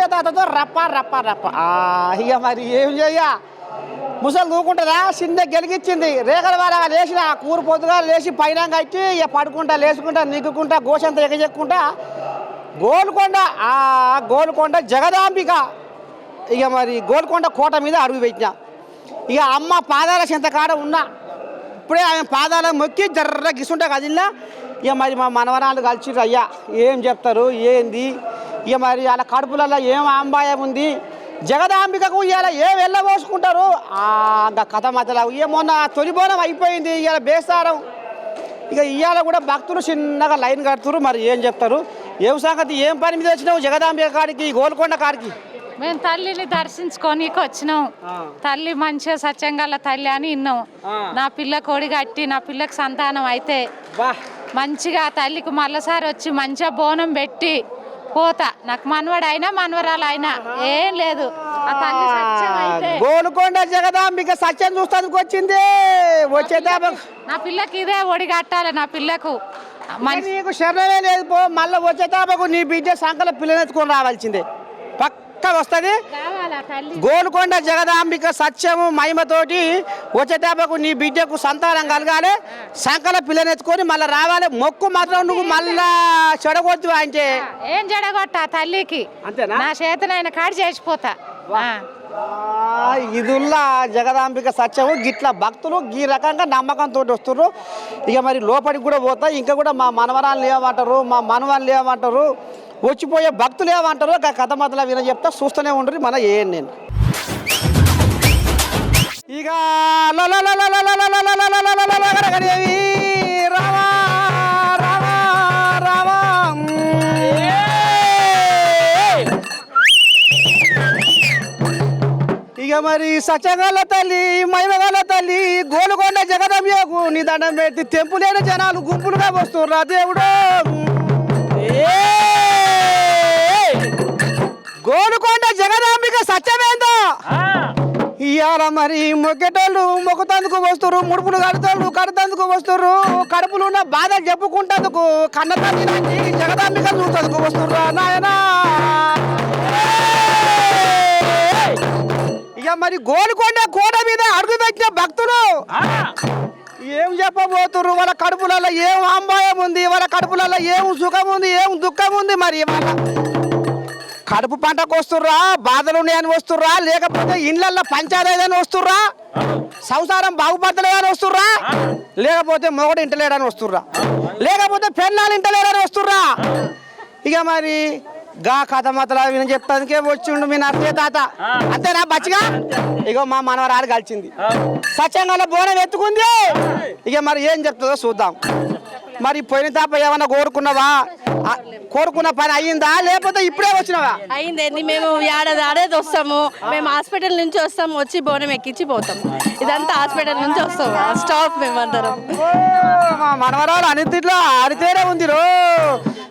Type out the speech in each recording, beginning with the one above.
నరసయ్య తాతతో రప్ప రప్ప రప్ప ఇక మరి ఏం చెయ్య ముసలు దూకుంటుందా చిన్న గెలిగించింది రేఖల వారా లేచిన కూరు పొద్దుగా లేచి పైన కట్టి ఇక పడుకుంటా లేచుకుంటా నిగ్గుకుంటా గోషంతా ఎగజెక్కుంటా గోల్కొండ జగదాంబిక ఇక మరి గోల్కొండ కోట మీద అడుగు పెట్టిన ఇక అమ్మ పాదాల చెంతకాడ ఉన్నా ఇప్పుడే ఆమె పాదాల మొక్కి జర్ర గిసుంటా కదిలినా ఇక మరి మా మనవరాలు కలిసిర్రు అయ్యా ఏం చెప్తారు ఏంది ఇక మరి వాళ్ళ కడుపులలో ఏం అంబాయం ఉంది జగదాంబికకు ఇవాళ ఏం వెళ్ళబోసుకుంటారు ఇంకా కథ మధ్యలో ఇక మొన్న తొలిబోనం అయిపోయింది ఇవాళ బేసారం ఇక ఇవాళ కూడా భక్తులు చిన్నగా లైన్ కడుతురు మరి ఏం చెప్తారు ఏం సంగతి ఏం పని మీద వచ్చినావు జగదాంబిక కాడికి గోల్కొండ కాడికి మేము తల్లిని దర్శించుకోనీకి వచ్చినాం తల్లి మంచిగా సత్యంగల తల్లి అని విన్నాం నా పిల్ల కోడి కట్టి నా పిల్లకి సంతానం అయితే మంచిగా తల్లికి మళ్ళసారి వచ్చి మంచిగా బోనం పెట్టి పోతా నాకు మనవడు అయినా మనవరాలు అయినా ఏం లేదు ఆ తల్లి సత్యం అయితే గోల్కొండ జగదాంబిక సత్యం చూస్తానికి వచ్చింది వచ్చేదా నా పిల్లకి ఇదే ఒడి కట్టాలి నా పిల్లకు నీకు శరణమే లేదు పో మళ్ళీ వచ్చేదాబకు నీ బిడ్డ సంకల పిల్లనెత్తుకొని రావాల్సిందే పక్క వస్తుంది గోల్కొండ జగదాంబిక సత్యము మహిమతోటి వచ్చేదాబకు నీ బిడ్డకు సంతానం కలగాలి సంకల పిల్లనెత్తుకొని మళ్ళీ రావాలి మొక్కు మాత్రం నువ్వు మళ్ళా చెడగొద్దు అంటే ఏం చెడగొట్టా తల్లికి అంతేనా నా చేతనైన కాడి చేసిపోతా ఇదుల్లా జగదాంబిక సత్యము గిట్ల భక్తులు ఈ రకంగా నమ్మకంతో వస్తున్నారు ఇక మరి లోపలికి కూడా పోతా ఇంకా కూడా మా మనవరాలు ఏమంటారు మా మనవాళ్ళు ఏమంటారు వచ్చిపోయే భక్తులు ఏమంటారు కథ మొదల విన చెప్తా చూస్తూనే ఉండరు మన ఏం నేను ఇక రావా రావా రావా ఇక మరి సత్యంగాల తల్లి మైమగాల తల్లి గోల్కొండ జగదాంబికకు నీ దండం పెట్టి తెంపులేని జనాలు గుంపులుగా వస్తుర్రా దేవుడు గోల్కొండ జగదాంబిక సత్యమేందో ఇవాళ మరి మొక్కేటోళ్ళు మొక్కుతందుకు వస్తురు ముడుపులు కడుతందుకు వస్తురు కడుపులు ఉన్న బాధలు చెప్పుకుంటందుకు కన్న తల్లి లాంటి జగదాంబిక చూసేందుకు వస్తుర్రా నాయనా ఇక మరి గోల్కొండ కోట మీద అడుగు పెట్టిన భక్తులు ఏం చెప్పబోతుర్రు వాళ్ళ కడుపులలో ఏం అంబాయం ఉంది వాళ్ళ కడుపులలో ఏం సుఖం ఉంది ఏం దుఃఖం ఉంది మరి వాళ్ళ కడుపు పంటకు వస్తుర్రా బాధలు ఉన్నాయని వస్తుర్రా లేకపోతే ఇండ్లల్లో పంచాయతీ వస్తుర్రా సంసారం బాగుపడలేదని వస్తుర్రా లేకపోతే మొగడు ఇంటలేడని వస్తుర్రా లేకపోతే పెళ్ళాలు ఇంటలేడని వస్తుర్రా ఇక మరి గా కథ మతలా విని చెప్తానికే వచ్చిండు మీ నరసయ్య తాత అంతేనా బచ్చిగా ఇగో మా మనవరాలు కలిసింది సత్యంగా బోనం ఎత్తుకుంది ఇక మరి ఏం చెప్తుందో చూద్దాం మరి పోయిన తాప ఏమన్నా కోరుకున్న పని అయ్యిందా లేకపోతే ఇప్పుడే వచ్చినావా అయింది మేము ఆడేది వస్తాము మేము హాస్పిటల్ నుంచి వస్తాము వచ్చి బోనం ఎక్కించి పోతాం ఇదంతా హాస్పిటల్ నుంచి వస్తాము స్టాప్ మేమందరం మా మనవరాలు అన్నింటిలో ఆరితేనే ఉంది రో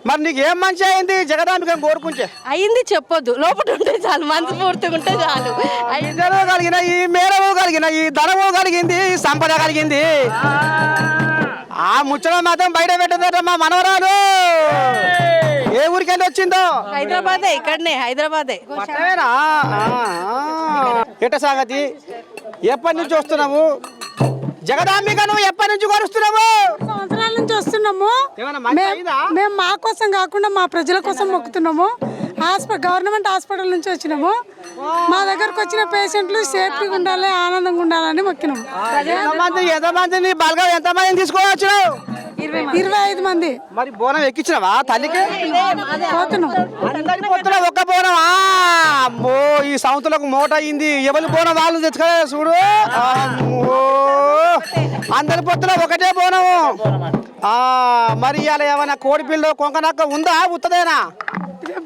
మరి నీకు ఏం మంచి అయింది జగదాంబిక కోరుకుంటే అయింది చెప్పొద్దు లోపల ఉంటే చాలు మనసు పూర్తిగా ఉంటే చాలు ఇద్దరు కలిగిన ఈ మేరము కలిగిన ఈ ధనము కలిగింది ఈ సంపద కలిగింది ఆ ముచ్చట మాత్రం బయట పెట్టదట మా మనవరాలు ఏ ఊరికి వెళ్ళి వచ్చిందో హైదరాబాదే ఇక్కడనే హైదరాబాదే ఎట సంగతి ఎప్పటి నుంచి వస్తున్నావు జగదాంబిక నువ్వు ఎప్పటి నుంచి కొరుస్తున్నావు సంవత్సరాల నుంచి వస్తున్నాము మేము మా కోసం కాకుండా మా ప్రజల కోసం మొక్కుతున్నాము గవర్నమెంట్ హాస్పిటల్ నుంచి వచ్చినాము మా దగ్గరకు వచ్చిన పేషెంట్లు సేఫ్టీగా ఉండాలి ఆనందంగా ఉండాలని మొక్కినాము ఎంతమంది బల్గా ఎంతమంది తీసుకోవచ్చు 25 మంది మరి బోనం ఎక్కించినవా తల్లికి పోతున్నాం ఒక్క బోనమా అమ్మో ఈ సంవత్సరాలకు మూట అయింది ఎవరి బోనం వాళ్ళు తెచ్చుకోలే చూడు అందరి పొత్తులో ఒకటే బోనము మరి ఇవాళ ఏమైనా కోడి పిల్ల కొంకనక్క ఉందా ఉత్తదేనా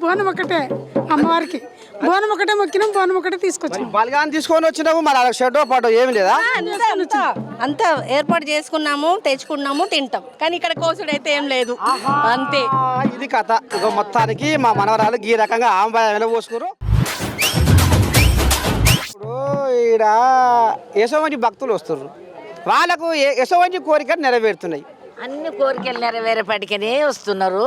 బోనం ఒకటే అమ్మవారికి బోనం ఒకటే మొక్కినాం బోనం ఒకటే తీసుకొచ్చాం బలగాన్ని తీసుకొని వచ్చినాము మరి అలా షెడ్ పాటు ఏమి లేదా అంతా ఏర్పాటు చేసుకున్నాము తెచ్చుకున్నాము తింటాం కానీ ఇక్కడ కోసుడు అయితే ఏం లేదు అంతే ఇది కథ ఇక మొత్తానికి మా మనవరాలు ఈ రకంగా ఆంబాయ వెళ్ళబోసుకురు ఇప్పుడు ఈడ ఎటువంటి భక్తులు వస్తున్నారు వాళ్ళకు ఎటువంటి కోరికలు నెరవేరుతున్నాయి అన్ని కోరికలు నెరవేరేపటికనే వస్తున్నారు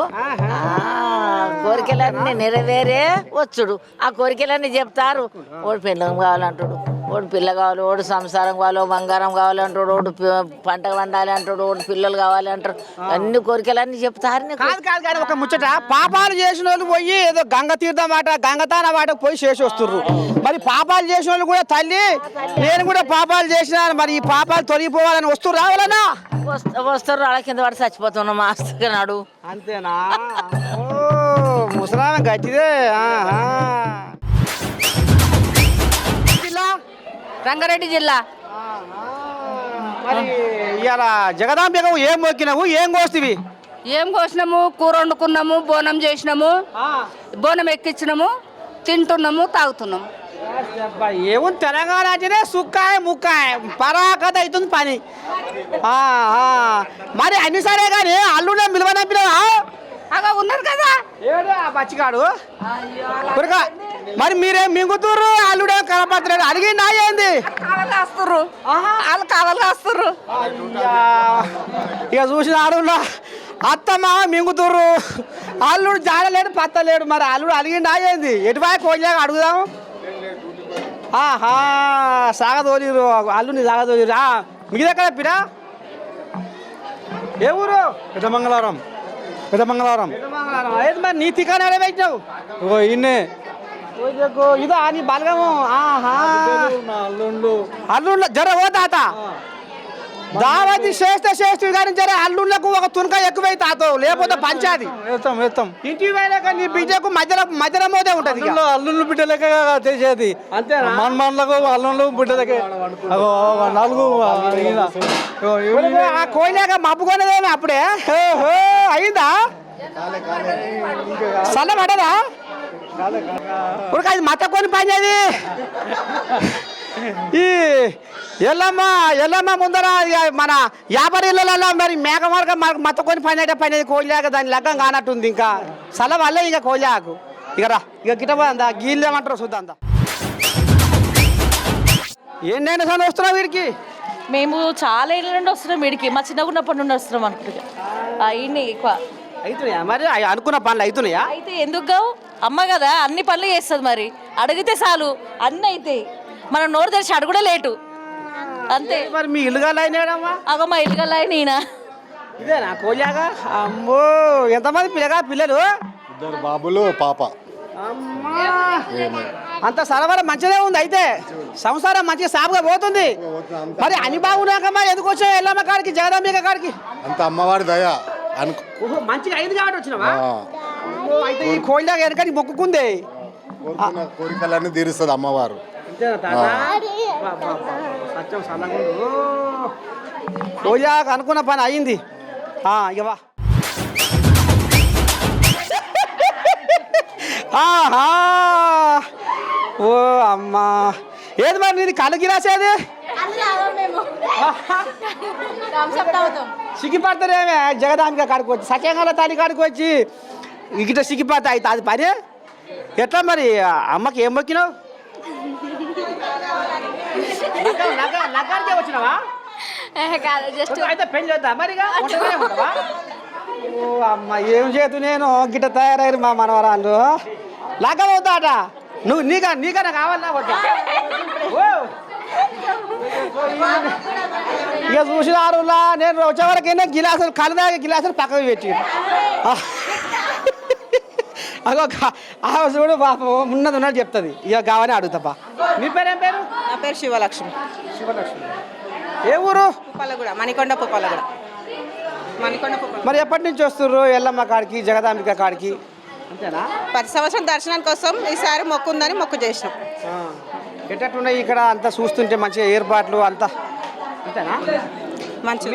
కోరికలన్నీ నెరవేరే వచ్చుడు. ఆ కోరికలన్నీ చెప్తారు. ఓడి పిల్లం కావాలంటాడు, ఓడి పిల్ల కావాలి, ఓడి సంసారం కావాలి, బంగారం కావాలంటాడు, ఓడి పంట పండాలి అంటాడు, ఓడి పిల్లలు కావాలి అంటారు. అన్ని కోరికలన్నీ చెప్తారు. కాదు కాదు కానీ ఒక ముచ్చట, పాపాలు చేసిన వాళ్ళు పోయి ఏదో గంగ తీర్థం మాట గంగతాన వాటకు పోయి చేసి వస్తుర్రు. మరి పాపాలు చేసిన వాళ్ళు కూడా తల్లి నేను కూడా పాపాలు చేసిన మరి ఈ పాపాలు తొలగిపోవాలని వస్తూ రావాలన్నా వస్తారు. వాళ్ళ కింద పడి చచ్చిపోతున్నాం మాస్టర్ నాడు. అంతేనా? ఓ ముసలామె గట్టిదే. రంగారెడ్డి జిల్లా. మరి ఇవాళ జగదాంబికవు ఏం మొక్కినావు, ఏం కోస్తివి? ఏం కోసినాము, కూర వండుకున్నాము, బోనం చేసినాము, బోనం ఎక్కించినాము, తింటున్నాము, తాగుతున్నాము. ఏముంది తెలంగాణ అంటేనే సుక్కాయ ముక్కాయ పరాకత అవుతుంది పని. మరి అన్ని సరే కానీ అల్లుడే మిలవనంపినా అగా ఉన్నారు కదా ఏడు ఆ బచ్చిగాడు కొడుకా. మరి మీరేం మింగుతుర్రు, అల్లుడే కనపడలేదు అడిగి నా ఏంది కావాలి కాస్తుర్రు, వాళ్ళు కావాలి కాస్తుర్రు. ఇక చూసిన ఆడున్నా అత్తమ్మ మింగుతుర్రు, అల్లుడు జాడలేడు పత్తలేడు. మరి అల్లుడు అడిగిండా ఏంది? ఎటువైపు కోజాక అడుగుదాము. సాగదోలిరు అల్లుని సాగదోలిరు. మిగతా పిరా ఏ ఊరు? పెద్దమంగళవారం. పెద్దమంగళవారం ఏది మరి నీ తికాన పెట్టినావు? ఇన్నే ఇదా నీ బలగము? అల్లుండు అల్లుళ్ళ జర ఓ తాత దావతి చేస్తే కానీ జర అల్లుళ్ళకు ఒక తునక ఎక్కువై తాత, లేకపోతే పంచాది వేస్తాం వేస్తాం. ఇంటికి పోయినాక నీ బిడ్డకు మధ్యలో మోదే ఉంటది. అల్లుళ్ళు బిడ్డలకే చేసేది. అంతేనా? మనలకు అల్లుళ్ళు బిడ్డలకే నాలుగు ఆ కోయిలాక మబ్బుకొనేదేమో అప్పుడే అయిందా? చల్ల పడదా? ఇప్పుడు అది మత కొని పని అది. ఈ ఎల్లమ్మ ముందర మన యాభై ఇళ్ళలో మరి మేక మార్గం మత కొని పని కోయిలాక దాని లగ్గం కానట్టుంది. ఇంకా చల్ల వల్లే ఇక కోయిలాకు ఇక రా ఇక గిట్ట అందా గీళ్ళు ఏమంటారు చూద్దాం. ఏంటంటే సార్ వస్తున్నావు వీడికి? మేము చాలా ఏళ్ళ నుండి వస్తున్నాం వీడికి, మా చిన్నగా ఉన్నప్పటి నుండి వస్తున్నాం అనుకుంటా. అయినాయి ఎక్కువ అవుతున్నాయా? మరి అనుకున్న పనులు అవుతున్నాయా? అయితే ఎందుకు కావు? అమ్మ కదా అన్ని పనులు చేస్తుంది. మరి అడిగితే చాలు అన్నీ అవుతాయి. మనం నోరు తెరిచి అడుగుడే లేటు అంతే. మరి మీ ఇల్లుగా అయినాడమ్మా? అగో మా ఇల్లుగల్లా నేనా ఇదేనా కోజాగా? అమ్మో ఎంతమంది పిల్లలు? 2 బాబులు పాప. అంత సరఫరా మంచిదే ఉంది. అయితే సంసారం మంచిగా సాగుగా పోతుంది. మరి అన్ని బాగున్నాక మరి ఎందుకు వచ్చావు ఎల్లమ్మ కాడికి, జగదాంబిక కాడికి? అంత అమ్మవారి దయ మంచిగా అయింది కాబట్టి వచ్చినావా? అయితే ఈ కోయిలాగా వెనకని మొక్కుకుంది, కోరికలన్నీ తీరుస్తుంది అమ్మవారు. కోయిలాగ అనుకున్న పని అయింది. ఇక వా. ఓ అమ్మా ఏది మరి నీది కళ్ళు గిరాసేది? సిగ్గిపడతారేమే జగదాంబిక కాడికి వచ్చి, సత్యంగా తల్లి కాడికి వచ్చి ఇగిట సిగ్గిపడతా అయితే అది పని ఎట్లా? మరి అమ్మకి ఏం మొక్కినావు? నగారికే వచ్చినావా? అయితే పెళ్ళి వద్దా మరిగా? ఓ అమ్మ ఏం చేతు నేను గిట్ట తయారయ్యారు మా మనవరాళ్ళు. లగ్గం అవుతాట నువ్వు నీకన్నా కావాలన్నా వద్దా? ఇక చూసినారులా నేను వచ్చేవరకైనా గిలాసులు కలదాక గిలాసులు పక్కకు పెట్టి అదో చూడు పాప ఉన్నది చెప్తుంది. ఇక కావాలని అడుగుతాపా. నీ పేరు ఏం పేరు? నా పేరు శివలక్ష్మి. శివలక్ష్మి ఏ ఊరు? పుప్పలగూడ, మణికొండ పుప్పలగూడ. మరి ఎప్పటి నుంచి వస్తుర్రు ఎల్లమ్మ కాడికి, జగదాంబిక కాడికి? అంతేనా? 10 సంవత్సరం దర్శనానికి కోసం ఈసారి మొక్కు ఉందని మొక్కు చేసినాం. ఎట్టట్టున్నాయి ఇక్కడ అంతా చూస్తుంటే మంచిగా ఏర్పాట్లు అంతా? అంతేనా? మంచి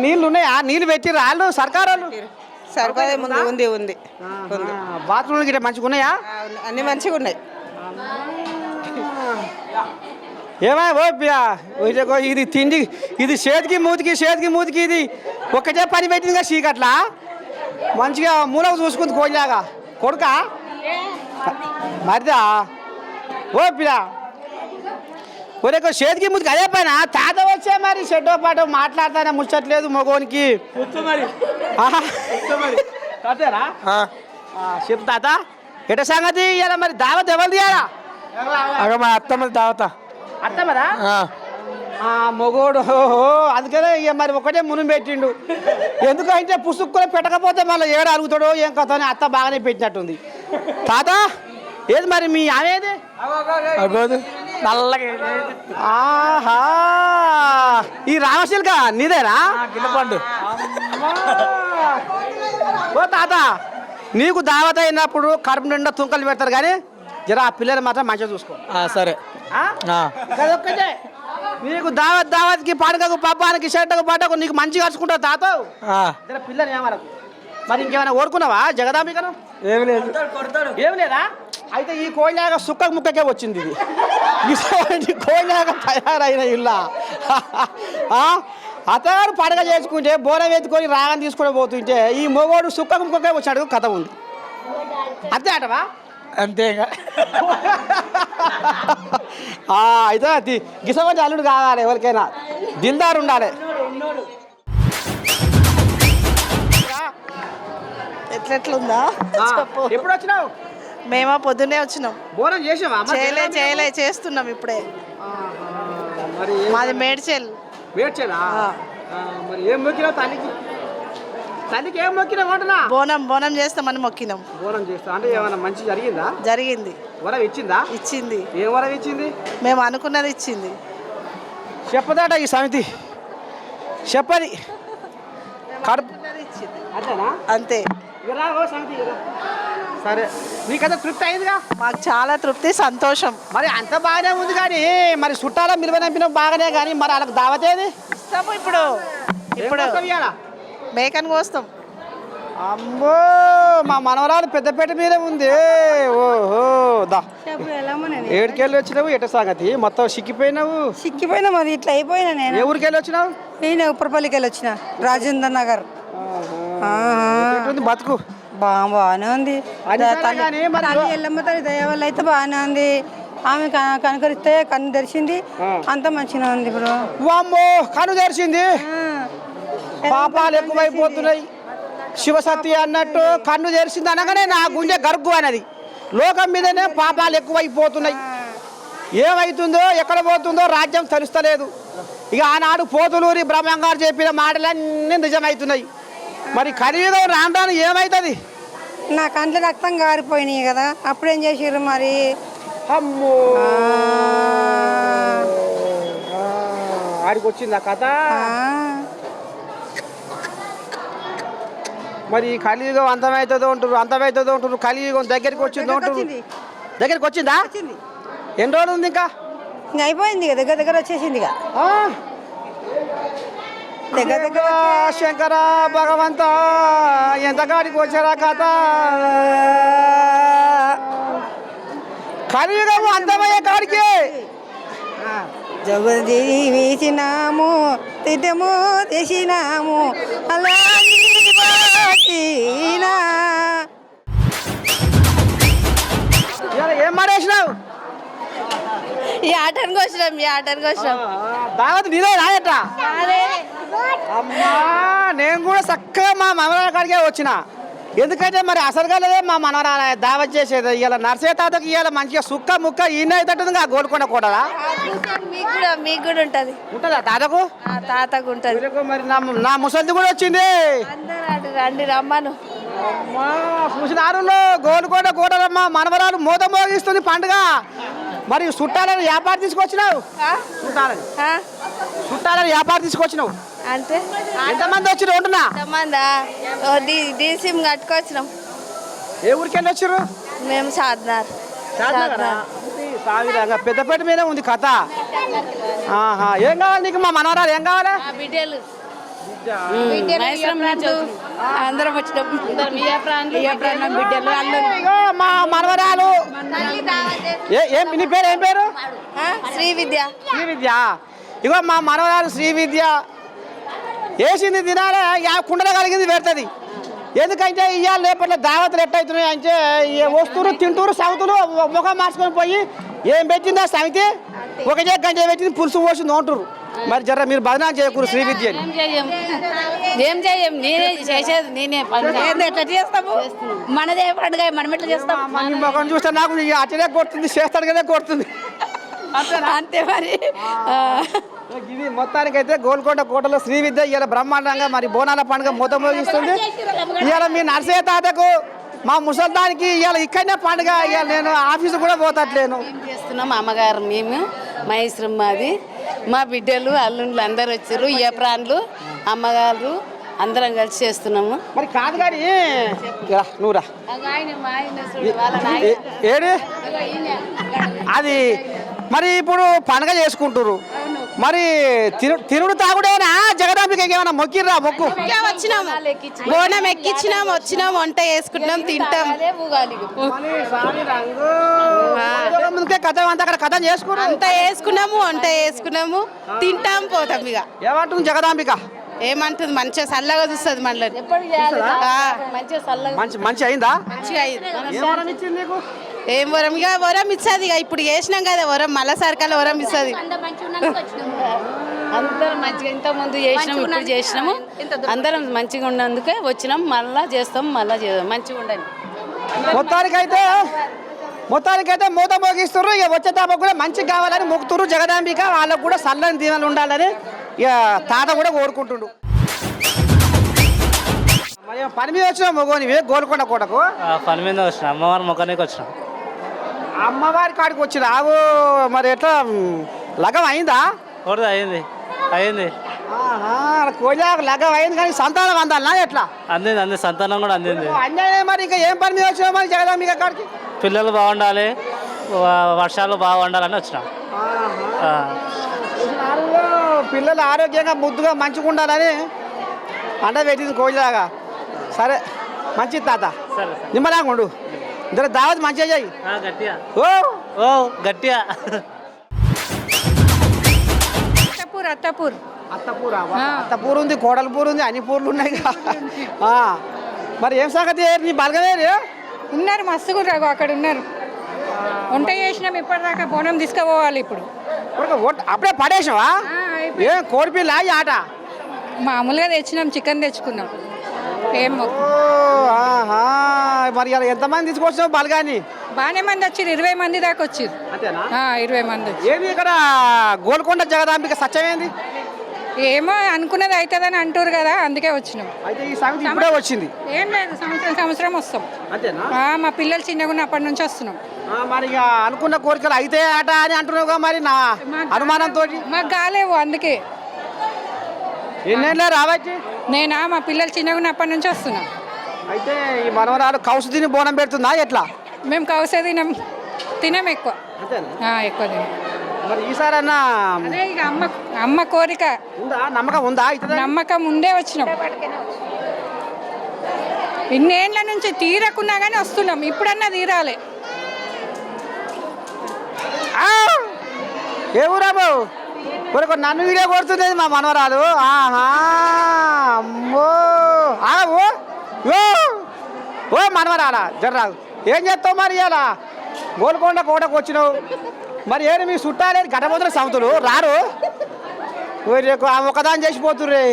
నీళ్ళు ఉన్నాయా? నీళ్ళు పెట్టి రాళ్ళు సర్కారు వాళ్ళు సరిపోదే ముందు ఉంది. బాత్రూమ్లు గిట్ట మంచిగా ఉన్నాయా? అన్ని మంచిగా ఉన్నాయి. ఏమై ఓపియా ఇది తిండి, ఇది చేతికి మూతికి ఇది ఒక్కటే పని పెట్టిందిగా చీకట్లా. మంచిగా మూలకు చూసుకుంది కోయిలాగా కొడుక మరిదా ఓపిరా. ఒరే చేతికి మూతికి అదే పైన తాత వచ్చే మరి చెడ్డో పాట మాట్లాడతానే ముచ్చట్లేదు మగోనికి. చెప్పు తాత ఎట సంగతి ఇవాళ మరి దావత్ ఎవరు తీయాలా అగ మా అత్తమ్మ దావత అర్థమదా మొగోడు అందుకనే ఇక మరి ఒకటే మును పెట్టిండు ఎందుకంటే పుసుక్కుని పెట్టకపోతే మళ్ళీ ఏడు అరుగుతాడో ఏం కథ అని అత్త బాగానే పెట్టినట్టుంది తాత ఏది మరి మీ ఆమెది అగోదు నల్లగా ఆహా ఈ రామశిల్క నీదేనా గిన్నెపండు ఓ తాత నీకు దావత అయినప్పుడు కడుపు నిండా తుంకలు పెడతారు కానీ జర ఆ పిల్లలు మాత్రం మంచిగా చూసుకో సరే అదొక్కటే నీకు దావత్కి పండుగకు పబ్బానికి షర్టకు పట్టకు నీకు మంచిగా కలుసుకుంటావు తాత జర పిల్లని ఏమరకు మరి ఇంకేమైనా ఓడుకున్నావా జగదాంబికను ఏమి లేదు ఏం లేదా అయితే ఈ కోయిలాగా సుక్క ముక్కకే వచ్చింది ఇది ఈ కోయిలాగా తయారైన ఇల్లా అతగారు పండగ చేసుకుంటే బోనం ఎత్తుకొని రాగం తీసుకొని పోతుంటే ఈ మొగోడు సుక్క ముక్కకే వచ్చాడు కథ ఉంది అంతే అటవా అంతేగా అయితే అది గిసవంటి అల్లుడు కావాలి ఎవరికైనా దిల్దారు ఉండాలి ఎట్లెట్లుందా ఎప్పుడు వచ్చినావు మేమా పొద్దున్నే వచ్చినాం. బోనం చేసావా చేయలే చేస్తున్నాం ఇప్పుడే. మరి మాది మేడ్చెల్. మేడ్చెలా మరి ఏం మొక్కినావు తల్లికి తల్లికి ఏం మొక్కినావు అంటున్నా బోనం చేస్తామని మొక్కినాం. బోనం చేస్తా అంటే ఏమైనా మంచి జరిగిందా జరిగింది. వరం ఇచ్చిందా ఇచ్చింది. ఏం వరం ఇచ్చింది మేము అనుకున్నది ఇచ్చింది. చెప్పదట ఈ సమితి చెప్పది కడుపు ఇచ్చింది అంతేనా అంతే. సరే నీకైతే తృప్తి అయిందిగా మాకు చాలా తృప్తి సంతోషం. మరి అంత బాగానే ఉంది కానీ మరి చుట్టాల మిలువనంపిన బాగానే కానీ మరి వాళ్ళకి దావతేది ఇస్తాము ఇప్పుడు మేకను కోస్తాం. అమ్మో మా మనవరాలు పెద్దపేట మీద ఉంది. ఓహో దా ఏడుకెళ్ళి వచ్చినావు ఎట సంగతి మొత్తం సిక్కిపోయినావు. సిక్కిపోయినా మరి ఇట్లా అయిపోయినా నేను. ఏ ఊరికి వెళ్ళి వచ్చినావు నేను ఉప్పరపల్లికి వెళ్ళి వచ్చిన రాజేంద్ర నగర్. బతుకు బాగానే ఉంది. కానీ మరి తల్లి ఎల్లమ్మ తల్లి దయ వల్ల అయితే బాగానే ఉంది. ఆమె కనుకరిస్తే కన్ను తెరిచింది అంత మంచిగా ఉంది. ఇప్పుడు వామ్మో కన్ను తెరిచింది. పాపాలు ఎక్కువైపోతున్నాయి. శివసత్తి అన్నట్టు కన్ను తెరిచింది అనగానే నా గుండె గర్గు అనేది లోకం మీదనే పాపాలు ఎక్కువైపోతున్నాయి. ఏమవుతుందో ఎక్కడ పోతుందో రాజ్యం తెలుస్తలేదు. ఇక ఆనాడు పోతులూరి బ్రహ్మంగారు చెప్పిన మాటలన్నీ నిజమవుతున్నాయి. మరి కలియుగం రాను ఏమవుతుంది? నా కంట్లో రక్తం గారిపోయినాయి కదా అప్పుడేం చేసారు మరి. అమ్మో ఆడికి వచ్చిందా కథ. మరి కలియుగం అంతమవుతుందో అంటారు కలియుగం దగ్గరికి వచ్చిందో అంటారు. దగ్గరికి వచ్చిందా? ఎన్ని రోజులు ఉంది ఇంకా అయిపోయింది దగ్గర వచ్చేసింది. శంకర భగవంత ఎంత కాడికి వచ్చారా కథ. కలియుగం అంతమయ్యే కాడికి జగది వేసినాము తిట్టము తెసినాము అలా ఏం మాడేసినావు? ఈ ఆటానికి వచ్చినాం. దావత్ నీదే రాయట. అమ్మా నేను కూడా చక్కగా మా మనవరాల కాడికే వచ్చిన. ఎందుకంటే మరి అసలుగా లేదే మా మనవరాల దావత్ చేసేది. ఇవాళ నర్సే తాతకి ఇవాళ మంచిగా సుక్క ముక్క ఈయన అవుతుంటుంది. గోల్కొండ కూడా మీకు కూడా ఉంటుంది. ఉంటుందా తాతకు? తాతకు ఉంటుంది. మరి నా ముసలిది కూడా వచ్చింది. రండి రమ్మను. చూసినారు గోల్కొండ కూడలమ్మ మనవరాలు మోత మోగిస్తుంది పండుగ. మరి చుట్టాలని వ్యాపారం తీసుకొచ్చినావు. చుట్టాలని వ్యాపారం తీసుకొచ్చినావు అంటే ఎంతమంది వచ్చిన ఉంటున్నా డీసీఎం కట్టుకొచ్చినాం. ఏ ఊరికి వెళ్ళి వచ్చారు? మేము సాధనార్. పెద్దపేట మీద ఉంది కథ. ఏం కావాలి నీకు? మా మనవరాలు ఏం కావాలి? బిడ్డలు అందరం వచ్చినాం. మా మనవరాలు నీ పేరు ఏం పేరు? శ్రీ విద్య. ఇగో మా మనవరాలు శ్రీ విద్య వేసింది తినాలి. కుండలో కలిగింది పెడుతుంది. ఎందుకంటే ఇవాళ రేపట్లో దావతులు ఎట్టవుతున్నాయి అంటే వస్తువులు తింటూరు సవతులు ముఖం మార్చుకొని పోయి ఏం పెట్టిందా సమితి ఒకటే గంట పెట్టింది పులుసు పోసింది అంటారు. మరి జర మీరు బదనాం చేయకూరు శ్రీ విద్యని. ఏం చేయం నేనే చేసేది నేనే ఎట్లా చేస్తాము మనదే పండుగ మనం ఎట్లా చేస్తాం మన ముఖం చూస్తే నాకు అట్లనే కొడుతుంది, చేస్తాడు కదా కొడుతుంది. అంతే మరి ఇది మొత్తానికైతే గోల్కొండ కోటలో శ్రీ విద్య ఇవాళ బ్రహ్మాండంగా మరి బోనాల పండుగ మూత మోగిస్తుంది. ఇవాళ మీ నర్సయ్య తాతకు మా ముసల్దానికి ఇవాళ ఇక్కడనే పండుగ. ఇవాళ నేను ఆఫీసు కూడా పోతట్లేను. ఏం చేస్తున్నాం అమ్మగారు మేము మహేశ్వరం మాది మా బిడ్డలు అల్లుండ్లు అందరు వచ్చారు ఏ ప్రాణులు అమ్మగారు అందరం కలిసి చేస్తున్నాము. మరి కాదు కానీ నువ్వురా ఏడి అది మరి ఇప్పుడు పండుగ చేసుకుంటారు. మరి తిరుడు తాగుడేనా జగదాంబికకి ఏమైనా మొక్కిర్రా? మొక్కు వచ్చినాము బోనం ఎక్కించినాము వచ్చినాము వంట చేసుకుంటున్నాం తింటాం. కథ అంతా అక్కడ కథ చేసుకున్నాం అంత వేసుకున్నాము వంట చేసుకున్నాము తింటాం పోతాం. ఇక ఏమంటుంది జగదాంబిక? ఏమంటుంది మంచిగా చల్లగా చూస్తుంది మనల్ని. మంచి అయిందా? మంచిగా అయింది. ఏం వరం ఇక వరం ఇస్తుంది. ఇక ఇప్పుడు చేసినాం కదా వరం మళ్ళా సరికాల వరం ఇస్తుంది. అందరం మంచిగా ఇంత ముందు చేసినాము ఇప్పుడు చేసినాము అందరం మంచిగా ఉన్నందుకే వచ్చినాం మళ్ళా చేస్తాం మళ్ళా మంచిగా ఉండండి. మొత్తానికైతే మూత మోగిస్తున్నారు. ఇక వచ్చే తాప కూడా మంచిగా కావాలని మొక్కుతురు జగదాంబిక. వాళ్ళకు కూడా చల్లని దీవెనలు ఉండాలని ఇక తాత కూడా కోరుకుంటుండు. మరి పని మీద వచ్చిన మొగోనివి గోల్కొండ కోటకు? పని మీద వచ్చిన అమ్మవారి ముఖానికి వచ్చిన. అమ్మవారి కాడికి వచ్చిన ఆవు. మరి ఎట్లా లగం అయిందా? అయింది అయింది కోజాకు లగం అయింది కానీ సంతానం అందాలనా ఎట్లా? అందింది సంతానం కూడా అందింది. అన్యాయం. మరి ఇంకా ఏం పని మీద వచ్చినా మరి జగదాంబిక కాడికి? పిల్లలు బాగుండాలి, వర్షాలు బాగుండాలని వచ్చినాం. పిల్లలు ఆరోగ్యంగా ముద్దుగా మంచిగా ఉండాలని అండ పెట్టింది కోయిలాగా. సరే మంచిది తాత, నిమ్మలాగా ఉండు. ఇద్దరు దావత్ మంచిగా చెయ్యి. గట్టిగా ఓ గట్టిగా. అత్తపూర్ ఉంది, కోడలపూర్ ఉంది, అన్ని పూర్లు ఉన్నాయి. మరి ఏం సంగతి? నీ బలగనే ఉన్నారు మస్తుగా అక్కడ ఉన్నారు. వంట చేసినాం ఇప్పటిదాకా బోనం తీసుకుపోవాలి ఇప్పుడు. అప్పుడే పడేసావా? ఏం కోడిపిల్ల ఆట? మామూలుగా తెచ్చినాం చికెన్ తెచ్చుకున్నాం. ఏం మరి ఎంతమంది తీసుకొచ్చినావు బలగాని? బాగానే మంది వచ్చారు 20 మంది దాకా వచ్చారు. 20 మంది. ఏమి ఇక్కడ గోల్కొండ జగదాంబిక సత్యమేంది? ఏమో అనుకున్నది అవుతుందని అంటారు కదా అందుకే వచ్చినాం. అయితే ఈ సంగతి ఇప్పుడే వచ్చింది? ఏం లేదు సంవత్సరం వస్తాం. అంతేనా? మా పిల్లలు చిన్నగా ఉన్నప్పటి నుంచి వస్తున్నాం. మరి ఇక అనుకున్న కోరికలు అయితే ఆట అని అంటున్నావుగా మరి నా అనుమానంతో. మాకు కాలేవు అందుకే. ఎన్నేళ్ళే రావచ్చు? నేనా మా పిల్లలు చిన్నగా ఉన్నప్పటి నుంచి వస్తున్నాం. అయితే ఈ మనవరాలు కౌసు తిని బోనం పెడుతుందా ఎట్లా? మేము కౌసే తినం ఎక్కువ. ఎక్కువ తినం. మరి ఈసారి అన్నా అదే ఇక అమ్మ కోరిక ఉందా? నమ్మకం ఉందా? నమ్మకం ఉండే వచ్చినాం. ఇన్నేళ్ల నుంచి తీరకున్నా కానీ వస్తున్నాం. ఇప్పుడన్నా తీరాలి. ఏ ఊరా బాబు? నన్ను వీడియో కొడుతుంది మా మనవరాలు. అమ్మో ఓ మనవరాలా జర్రాదు. ఏం చేస్తావు మరి ఇలా గోల్కొండ కోటకు వచ్చినావు? మరి ఏమి మీ చుట్టాలేదు గడ్డపోతున్న సౌతులు రారు? ఒకదాని చేసిపోతుర్రే.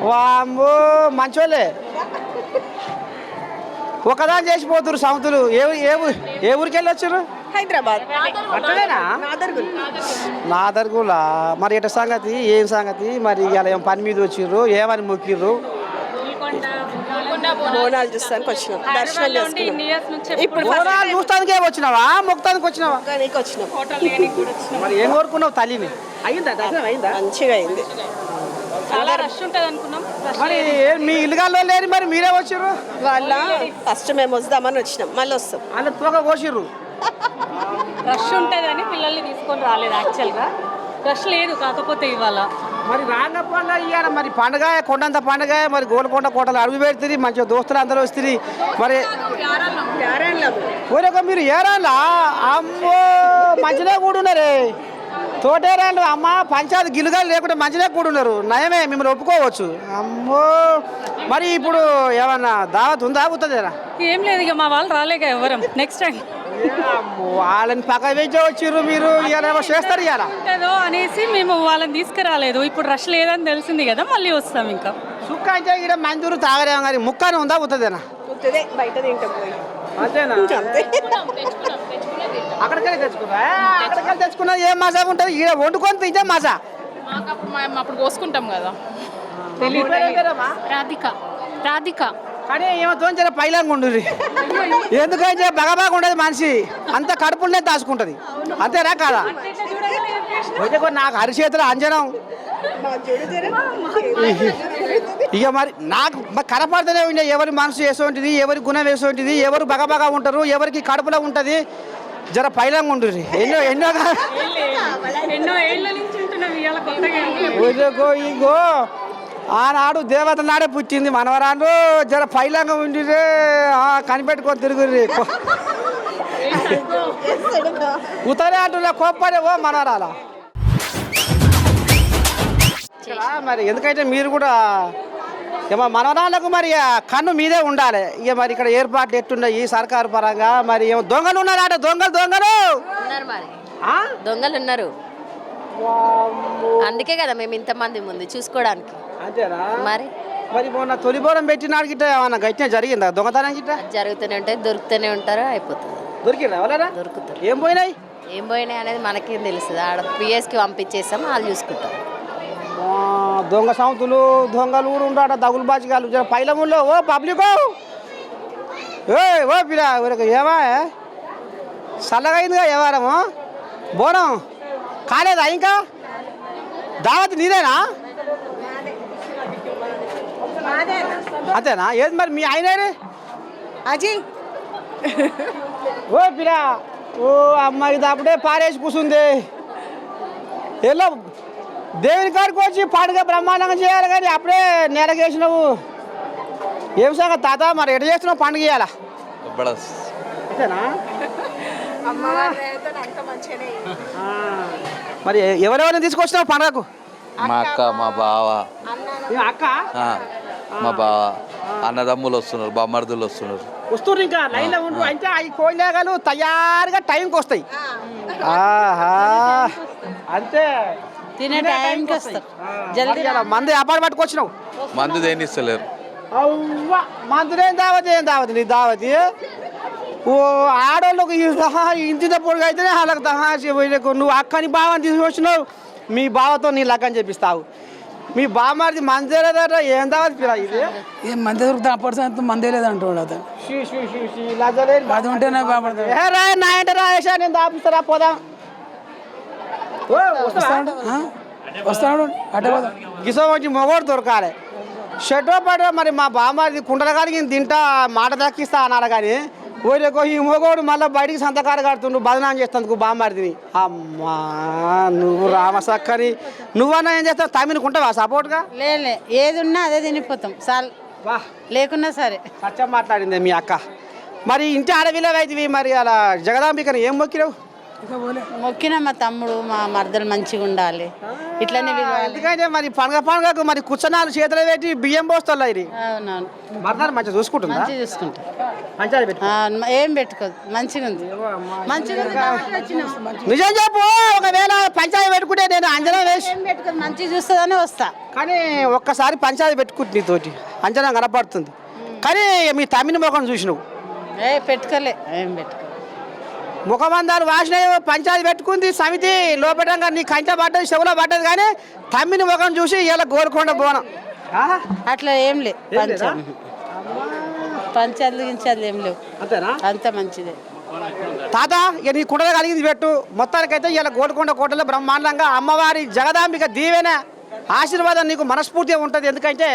వామ్మో మంచోళ్ళే ఒకదాని చేసిపోతురు సౌతులు. ఏ ఊరికి వెళ్ళి వచ్చారు? హైదరాబాద్. అట్లనేనా? నాదర్గులా. మరి ఎట సంగతి? ఏం సంగతి? మరి ఇలా ఏం పని మీద వచ్చిర్రు? ఏమని మొక్కిర్రు? బోనాలు చూస్తానికి వచ్చినాం. దర్శనం చేసుకున్నాం. ఇప్పుడు బోనాలు చూస్తానికే వచ్చినావా మొక్తానికి వచ్చినావా? వచ్చినాం. మరి ఏం కోరుకున్నావు తల్లిని? అయిందా దర్శనం? అయిందా? మంచిగా అయింది. చాలా రష్ ఉంటుంది అనుకున్నాం. మరి మీ ఇల్లుగాల్లో లేని మరి మీరే వచ్చిర్రు? వాళ్ళ ఫస్ట్ మేము వద్దామని వచ్చినాం మళ్ళీ వస్తాం. వాళ్ళ తోక కోసిర్రు. రష్ ఉంటుందని పిల్లల్ని తీసుకొని రాలేదు. యాక్చువల్గా రష్ లేదు, కాకపోతే ఇవాళ మరి రాకపోయినా ఇయ్యాల మరి పండుగ కొండంత పండుగ. మరి గోల్కొండ కోటలు అడుగు పెడుతుంది, మంచిగా దోస్తులు అందరూ వస్తుంది. మరి మీరు ఏరాళ్ళ? అమ్మో మంచిగా కూడున్నారే తోటేరాళ్ళు. అమ్మ పంచాయతీ గిలుగాలు లేకుండా మంచిగా కూడున్నారు. నయమే, మిమ్మల్ని ఒప్పుకోవచ్చు. అమ్మో మరి ఇప్పుడు ఏమన్నా దావత్ ఉందా? అవుతుందేనా? ఏం లేదు. ఇక మా వాళ్ళు రాలేక ఎవరం నెక్స్ట్ టైం వాళ్ళని పక్క పెంచే వచ్చిర్రు మీరు ఇవాళ చేస్తారు ఇవాళ ఉంటుందో అనేసి మేము వాళ్ళని తీసుకురాలేదు. ఇప్పుడు రష్ లేదని తెలిసింది కదా, మళ్ళీ వస్తాం ఇంకా. సుక్క అంటే ఇక్కడ మందూరు తాగలేము కానీ ముక్కనే ఉందా ఉత్తదేనా బయట తింటాం అంతేనా అక్కడికెళ్ళి తెచ్చుకున్నా అక్కడికెళ్ళి తెచ్చుకున్నా ఏం మజా ఉంటుంది ఇక్కడ వండుకొని తింటే మజా అప్పుడు కోసుకుంటాం కదా. రాధిక కానీ ఏమో తోంచారు పైలంగా ఉండుర్రి ఎందుకంటే బాగా ఉండదు మనిషి అంత కడుపులనే దాచుకుంటుంది అంతేనా కాదా నాకు అరిచేతులు అంజనం ఇక మరి నాకు కనపడుతూనే ఉండే ఎవరి మనసు వేసోంటిది ఎవరి గుణం వేసోంటిది ఎవరు బగబగా ఉంటారు ఎవరికి కడుపులో ఉంటుంది జర పైలంగా ఉండుర్రి ఎన్నో ఎన్నో ఏళ్ళ నుంచి ఉంటున్నాం, ఇవాళ ఇగో ఇగో ఆనాడు దేవత నాడే పుట్టింది మనవరాలు జర పైలంగా ఉండిరే కనిపెట్టుకొని తిరుగుర్రి ఉతరే అంటున్నా కోప్పడే ఓ మనవరాల మరి ఎందుకంటే మీరు కూడా ఏమో మనవరాలకు మరి కన్ను మీదే ఉండాలి ఇక మరి ఇక్కడ ఏర్పాట్లు ఎట్టున్నాయి ఈ సర్కారు పరంగా మరి ఏమో దొంగలు ఉన్నారట దొంగలు దొంగలు ఉన్నారు, అందుకే కదా మేము ఇంతమంది ముందు చూసుకోవడానికి. అంతేనా మరి మరి మొన్న తొలిపోరం పెట్టినాడు గిట్ట ఏమన్నా గట్టిగా జరిగిందా దొంగతనం గిట్ట జరుగుతూనే ఉంటాయి, దొరుకుతూనే ఉంటారు, అయిపోతుంది. దొరికిరా ఎవరైనా దొరుకుతారు. ఏం పోయినాయి ఏం పోయినాయి అనేది మనకేం తెలుస్తుంది, ఆడ పిఎస్కి పంపించేస్తాం, వాళ్ళు చూసుకుంటారు. దొంగ సాంతులు దొంగలు కూడా ఉంటాడ దగులు బాచిగాలు పైలముల్లో ఓ పబ్లిక్ ఓ పిల్ల ఊరికి ఏమా చల్లగా అయిందిగా ఎవరము బోనం కాలేదా ఇంకా దావత్ నీదేనా అంతేనా ఏది మరి మీ ఆయన అజయ్ ఓ పిల్ల ఓ అమ్మాయి అప్పుడే పారేసి కూర్చుంది ఎలా దేవుని కాడికి వచ్చి పండుగ బ్రహ్మాండంగా చేయాలి కానీ అప్పుడే నెలకేసినావు ఏం సంగతి తాత మరి ఎటు చేస్తున్నావు పండుగ ఇవ్వాలా అంతేనా మరి ఎవరెవరిని తీసుకొచ్చినావు పండుగకు మా అక్క మా బావ అక్క మా బావ అన్నదమ్ములు వస్తున్నారు, బామ్మర్దులు వస్తున్నారు. వస్తున్నారు ఇంకా లైన్లో ఉండు అంటే అవి కోళ్ళేగలు తయారుగా టైంకి వస్తాయి. ఆహా అంతే తినే టైంకి వస్తాం. జల్దీ మందు వ్యాపారం పట్టుకొచ్చినావు మందు దేని ఇస్తలేరు. అవ్వా మందులేం దావతి నీ దావతి ఓ ఆడోళ్ళకు ఇంటి పొడుగు అయితేనే వాళ్ళకి దహా నువ్వు అక్కని బావని తీసుకొచ్చినావు మీ బావతో నీ లగ్గని చెప్పిస్తావు మీ బామ్మది మందేలేదట ఏం దావతి పిల్ల ఇది ఏం మంది దొరుకుతా అప్పటి మందే లేదంటాడు అతను అది ఉంటేనే బాగుపడతాడు. రాయ నా అంటే రాయేసా నేను దాపిస్తారా పోదాం వస్తాడు అటే పోదాం గిసం వచ్చి మొగోడు దొరకాలి షెడ్డో పడో మరి మా బామ్మది కుండల కాడికి తింటా మాట దక్కిస్తా అన్నారు కానీ ఓరేకో ఈ మొగోడు మళ్ళీ బయటికి సంతకాలు కడుతుండు బదనాం చేస్తందుకు బామ్మడిని అమ్మా నువ్వు రామసక్కని నువ్వన్నా ఏం చేస్తావు తమినుకుంటావా సపోర్ట్గా లేలే ఏది ఉన్నా అదే తినిపోతాం చాలు, లేకున్నా సరే. సత్యం మాట్లాడింది మీ అక్క మరి ఇంటి ఆడవిల్లవైతివి మరి అలా జగదాంబికని ఏం మొక్కినావు మొక్కిన మా తమ్ముడు మా మరదలు మంచిగా ఉండాలి ఇట్లనే ఎందుకంటే మరి పండుగకు మరి కుచ్చనాలు చేతులు పెట్టి బియ్యం పోస్తా ఇది అవునవును మరదాలు మంచిగా చూసుకుంటుందా మంచిగా చూసుకుంటా, పంచాయతీ పెట్టి ఏం పెట్టుకోదు, మంచిగా ఉంది మంచిగా నిజం చెప్పు ఒకవేళ పంచాయతీ పెట్టుకుంటే నేను అంజనా వేసి ఏం పెట్టుకోదు, మంచిగా చూస్తుందని వస్తా. కానీ ఒక్కసారి పంచాయతీ పెట్టుకుంటు నీతోటి అంజనా కనపడుతుంది కానీ మీ తమ్మిని ముఖం చూసినావు పెట్టుకోలే ఏం పెట్టుకో ముఖమందాలు వాసిన పంచాయతీ పెట్టుకుంది సమితి లోపటంగా నీ కంట పడ్డది చెవులో పడ్డది కానీ తమ్మిని ముఖం చూసి ఇలా గోల్కొండ బోనం అట్లా ఏం లే పంచాయతీ గించాలు ఏం లేవు, అంతేనా అంత మంచిదే. తాత ఇక నీ కుండలు కలిగింది పెట్టు మొత్తానికైతే ఇలా గోల్కొండ కోటలో బ్రహ్మాండంగా అమ్మవారి జగదాంబిక దీవెన ఆశీర్వాదం నీకు మనస్ఫూర్తిగా ఉంటుంది ఎందుకంటే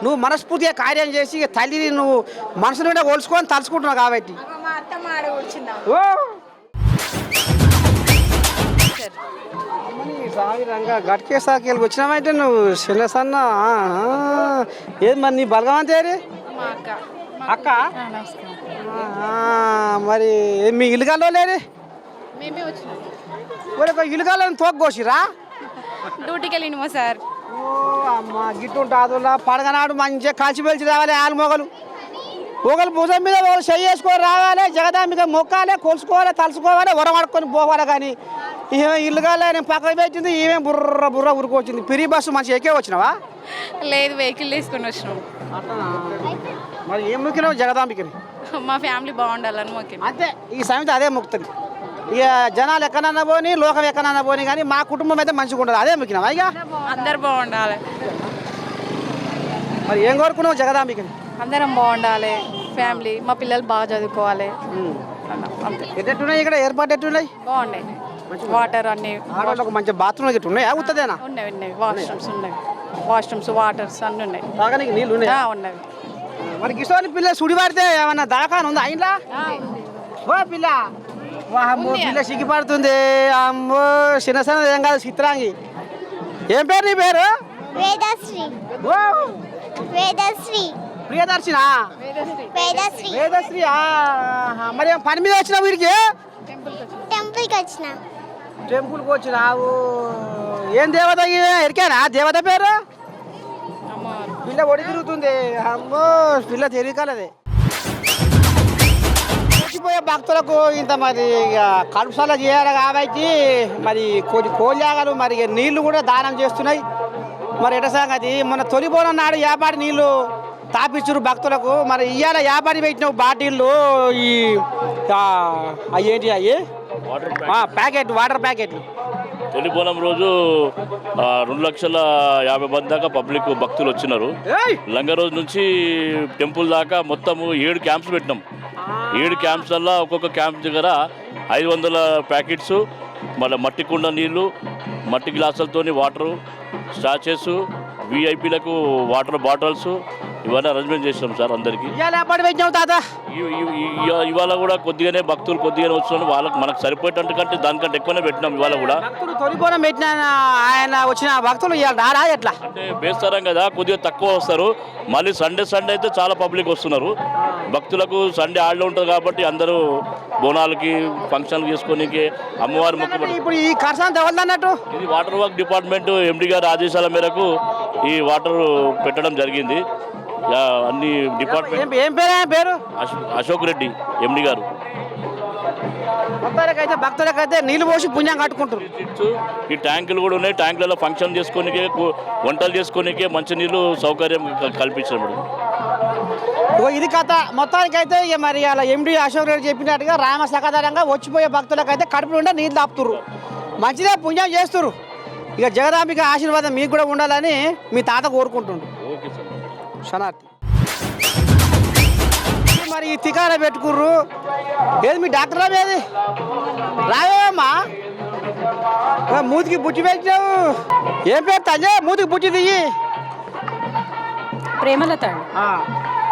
నువ్వు మనస్ఫూర్తిగా కార్యం చేసి తల్లిని నువ్వు మనసుని మీద ఓల్చుకొని తలుచుకుంటున్నావు కాబట్టి గట్కేసాకి వచ్చినామంటే నువ్వు చిన్న సన్న ఏది మరి నీ బలగవంత ఏరి అక్క మరి మీ ఇల్లుగాల్లో లేరు ఇల్లుగాల్లో తోక్కోసిరా డ్యూటీకి వెళ్ళినమా సార్. ఓ అమ్మ గిట్టు ఉంటుంది పండగనాడు మంచిగా కలిసి మెలిసి రావాలి ఆలు మొగలు ఒకరు భుజం మీద ఒకరు చెయ్యి వేసుకొని రావాలి, జగదాంబిక మొక్కాలి, కొలుసుకోవాలి, తలుసుకోవాలి, వరమడుకొని పోవాలి. కానీ ఈమె ఇల్లు కాలే నేను పక్కకు పెట్టింది, ఈమె బుర్ర బుర్ర ఉరుకొచ్చింది. పిరి బస్సు మంచి ఎక్కే వచ్చినావా? లేదు, వెహికల్ తీసుకొని వచ్చినాం. మరి ఏం మొక్కినావు జగదాంబికని? మా ఫ్యామిలీ బాగుండాలని మొక్కినాం. అంతే, ఈ సమయంలో అదే మొక్కుతుంది. ఇక జనాలు ఎక్కడన్నా పోని, లోకం ఎక్కడన్నా పోని, కానీ మా కుటుంబం అయితే మంచిగా ఉండదు, అదే మొక్కినావా? ఇక అందరు బాగుండాలి. మరి ఏం కోరుకున్నావు జగదాంబికని? అందరం బాగుండాలి, ఫ్యామిలీ, మా పిల్లలు బాగా చదువుకోవాలి. అంతే. ఎట్టున్నాయి ఇక్కడ ఏర్పాటు ఎట్టున్నాయి? బాగున్నాయి, వాటర్ అన్ని ఆడవాళ్ళకు మంచి బాత్రూమ్ గిట్ట ఉన్నాయి, అవుతుందేనా? ఉన్నాయి, ఉన్నాయి. వాష్రూమ్స్ ఉన్నాయి, వాష్రూమ్స్, వాటర్స్ అన్నీ ఉన్నాయి. తాగడానికి నీళ్ళు ఉన్నాయి? ఉన్నాయి. మరి కిషోర్ పిల్ల సుడి పడితే ఏమన్నా దాకాను ఉందా ఇంట్లో? ఓ పిల్ల, అమ్మో పిల్ల సిగ్గిపడుతుంది. అమ్మో చిన్న చిన్న ఏం కాదు, చిత్రాంగి. ఏం పేరు నీ పేరు? వేదశ్రీ. ఓ వేదశ్రీ. ప్రియదర్శినా? వేదశ్రీ. వేదశ్రీ. మరి ఏం పని మీద వచ్చిన వీరికి? టెంపుల్కి వచ్చిన. టెంపుల్కి వచ్చినావు. ఏం దేవత ఎరికానా దేవత పేరు? పిల్ల ఒడి తిరుగుతుంది. అమ్మో పిల్ల తిరగలదే. చచ్చిపోయే భక్తులకు ఇంత మరి ఇక కడుపుసాల చేయాలి కాబట్టి మరి కొన్ని కోళ్ళాగలు మరి నీళ్లు కూడా దానం చేస్తున్నాయి. మరి ఎట సంగతి? మొన్న తొలిపోన నాడు యాపాడి నీళ్లు తాపిచ్చురు భక్తులకు. మరి ఇవాళ యాపాడి పెట్టిన బాటిళ్ళు ఈ ఏంటి అవి ప్యాకెట్ వాటర్ ప్యాకెట్లు. తొలి బోనం రోజు 2,50,000 మంది దాకా పబ్లిక్ భక్తులు వచ్చినారు. లంగ రోజు నుంచి టెంపుల్ దాకా మొత్తము 7 క్యాంప్స్ పెట్టినాం. 7 క్యాంప్స్ వల్ల ఒక్కొక్క క్యాంప్ దగ్గర 500 ప్యాకెట్స్, మళ్ళీ మట్టి కుండ నీళ్ళు, మట్టి గ్లాసులతోని వాటరు, స్టాచెస్, విఐపీలకు వాటర్ బాటిల్స్ ఇవన్నీ అరేంజ్మెంట్ చేసినాం సార్ అందరికీ. ఇవాళ కూడా కొద్దిగానే భక్తులు కొద్దిగానే వస్తున్నారు, వాళ్ళకి మనకు సరిపోయేటట్టు కంటే దానికంటే ఎక్కువనే పెట్టినాం. ఇవాళ కూడా తొలిపోనం పెట్టిన ఆయన వచ్చిన భక్తులు ఇవాళ ఎట్లా అంటే బేస్తారం కదా, కొద్దిగా తక్కువ వస్తారు. మళ్ళీ సండే అయితే చాలా పబ్లిక్ వస్తున్నారు. భక్తులకు సండే హాలిడే ఉంటుంది కాబట్టి అందరూ బోనాలకి ఫంక్షన్లు చేసుకోనికి అమ్మవారి మొక్కుబడి. ఇప్పుడు ఈ ఖర్చు ఎవరిదన్నట్టు? ఇది వాటర్ వర్క్ డిపార్ట్మెంట్ ఎండి గారి ఆదేశాల మేరకు ఈ వాటర్ పెట్టడం జరిగింది. అన్ని డిపార్ట్మెంట్. ఏం పేరు? అశోక్ రెడ్డి ఎండి గారు. మొత్తానికైతే భక్తులకైతే నీళ్ళు పోసి పుణ్యం కట్టుకుంటారు. ఈ ట్యాంకులు కూడా ఉన్నాయి. ట్యాంకులలో ఫంక్షన్ చేసుకోనికే, వంటలు చేసుకోనికే మంచినీళ్ళు సౌకర్యం కల్పించారు. ఇది కథ. మొత్తానికైతే ఇక మరి అలా ఎండి అశోక్ రెడ్డి చెప్పినట్టుగా రామ సకదారంగా వచ్చిపోయే భక్తులకైతే కడుపు నుండి నీళ్ళు తాపుతురు. మంచిదే, పుణ్యం చేస్తురు. ఇక జగదాంబిక ఆశీర్వాదం మీకు కూడా ఉండాలని మీ తాత కోరుకుంటుండ్రు. శనార్థి. మరి ఈ తికాన పెట్టుకుర్రు. ఏది మీ డాక్టర్ ఏది రావేమ్మా? మూతికి బుట్టి పెట్టినావు. ఏం పేరు తంజే? మూతికి బుట్టి దిగి. ప్రేమలత.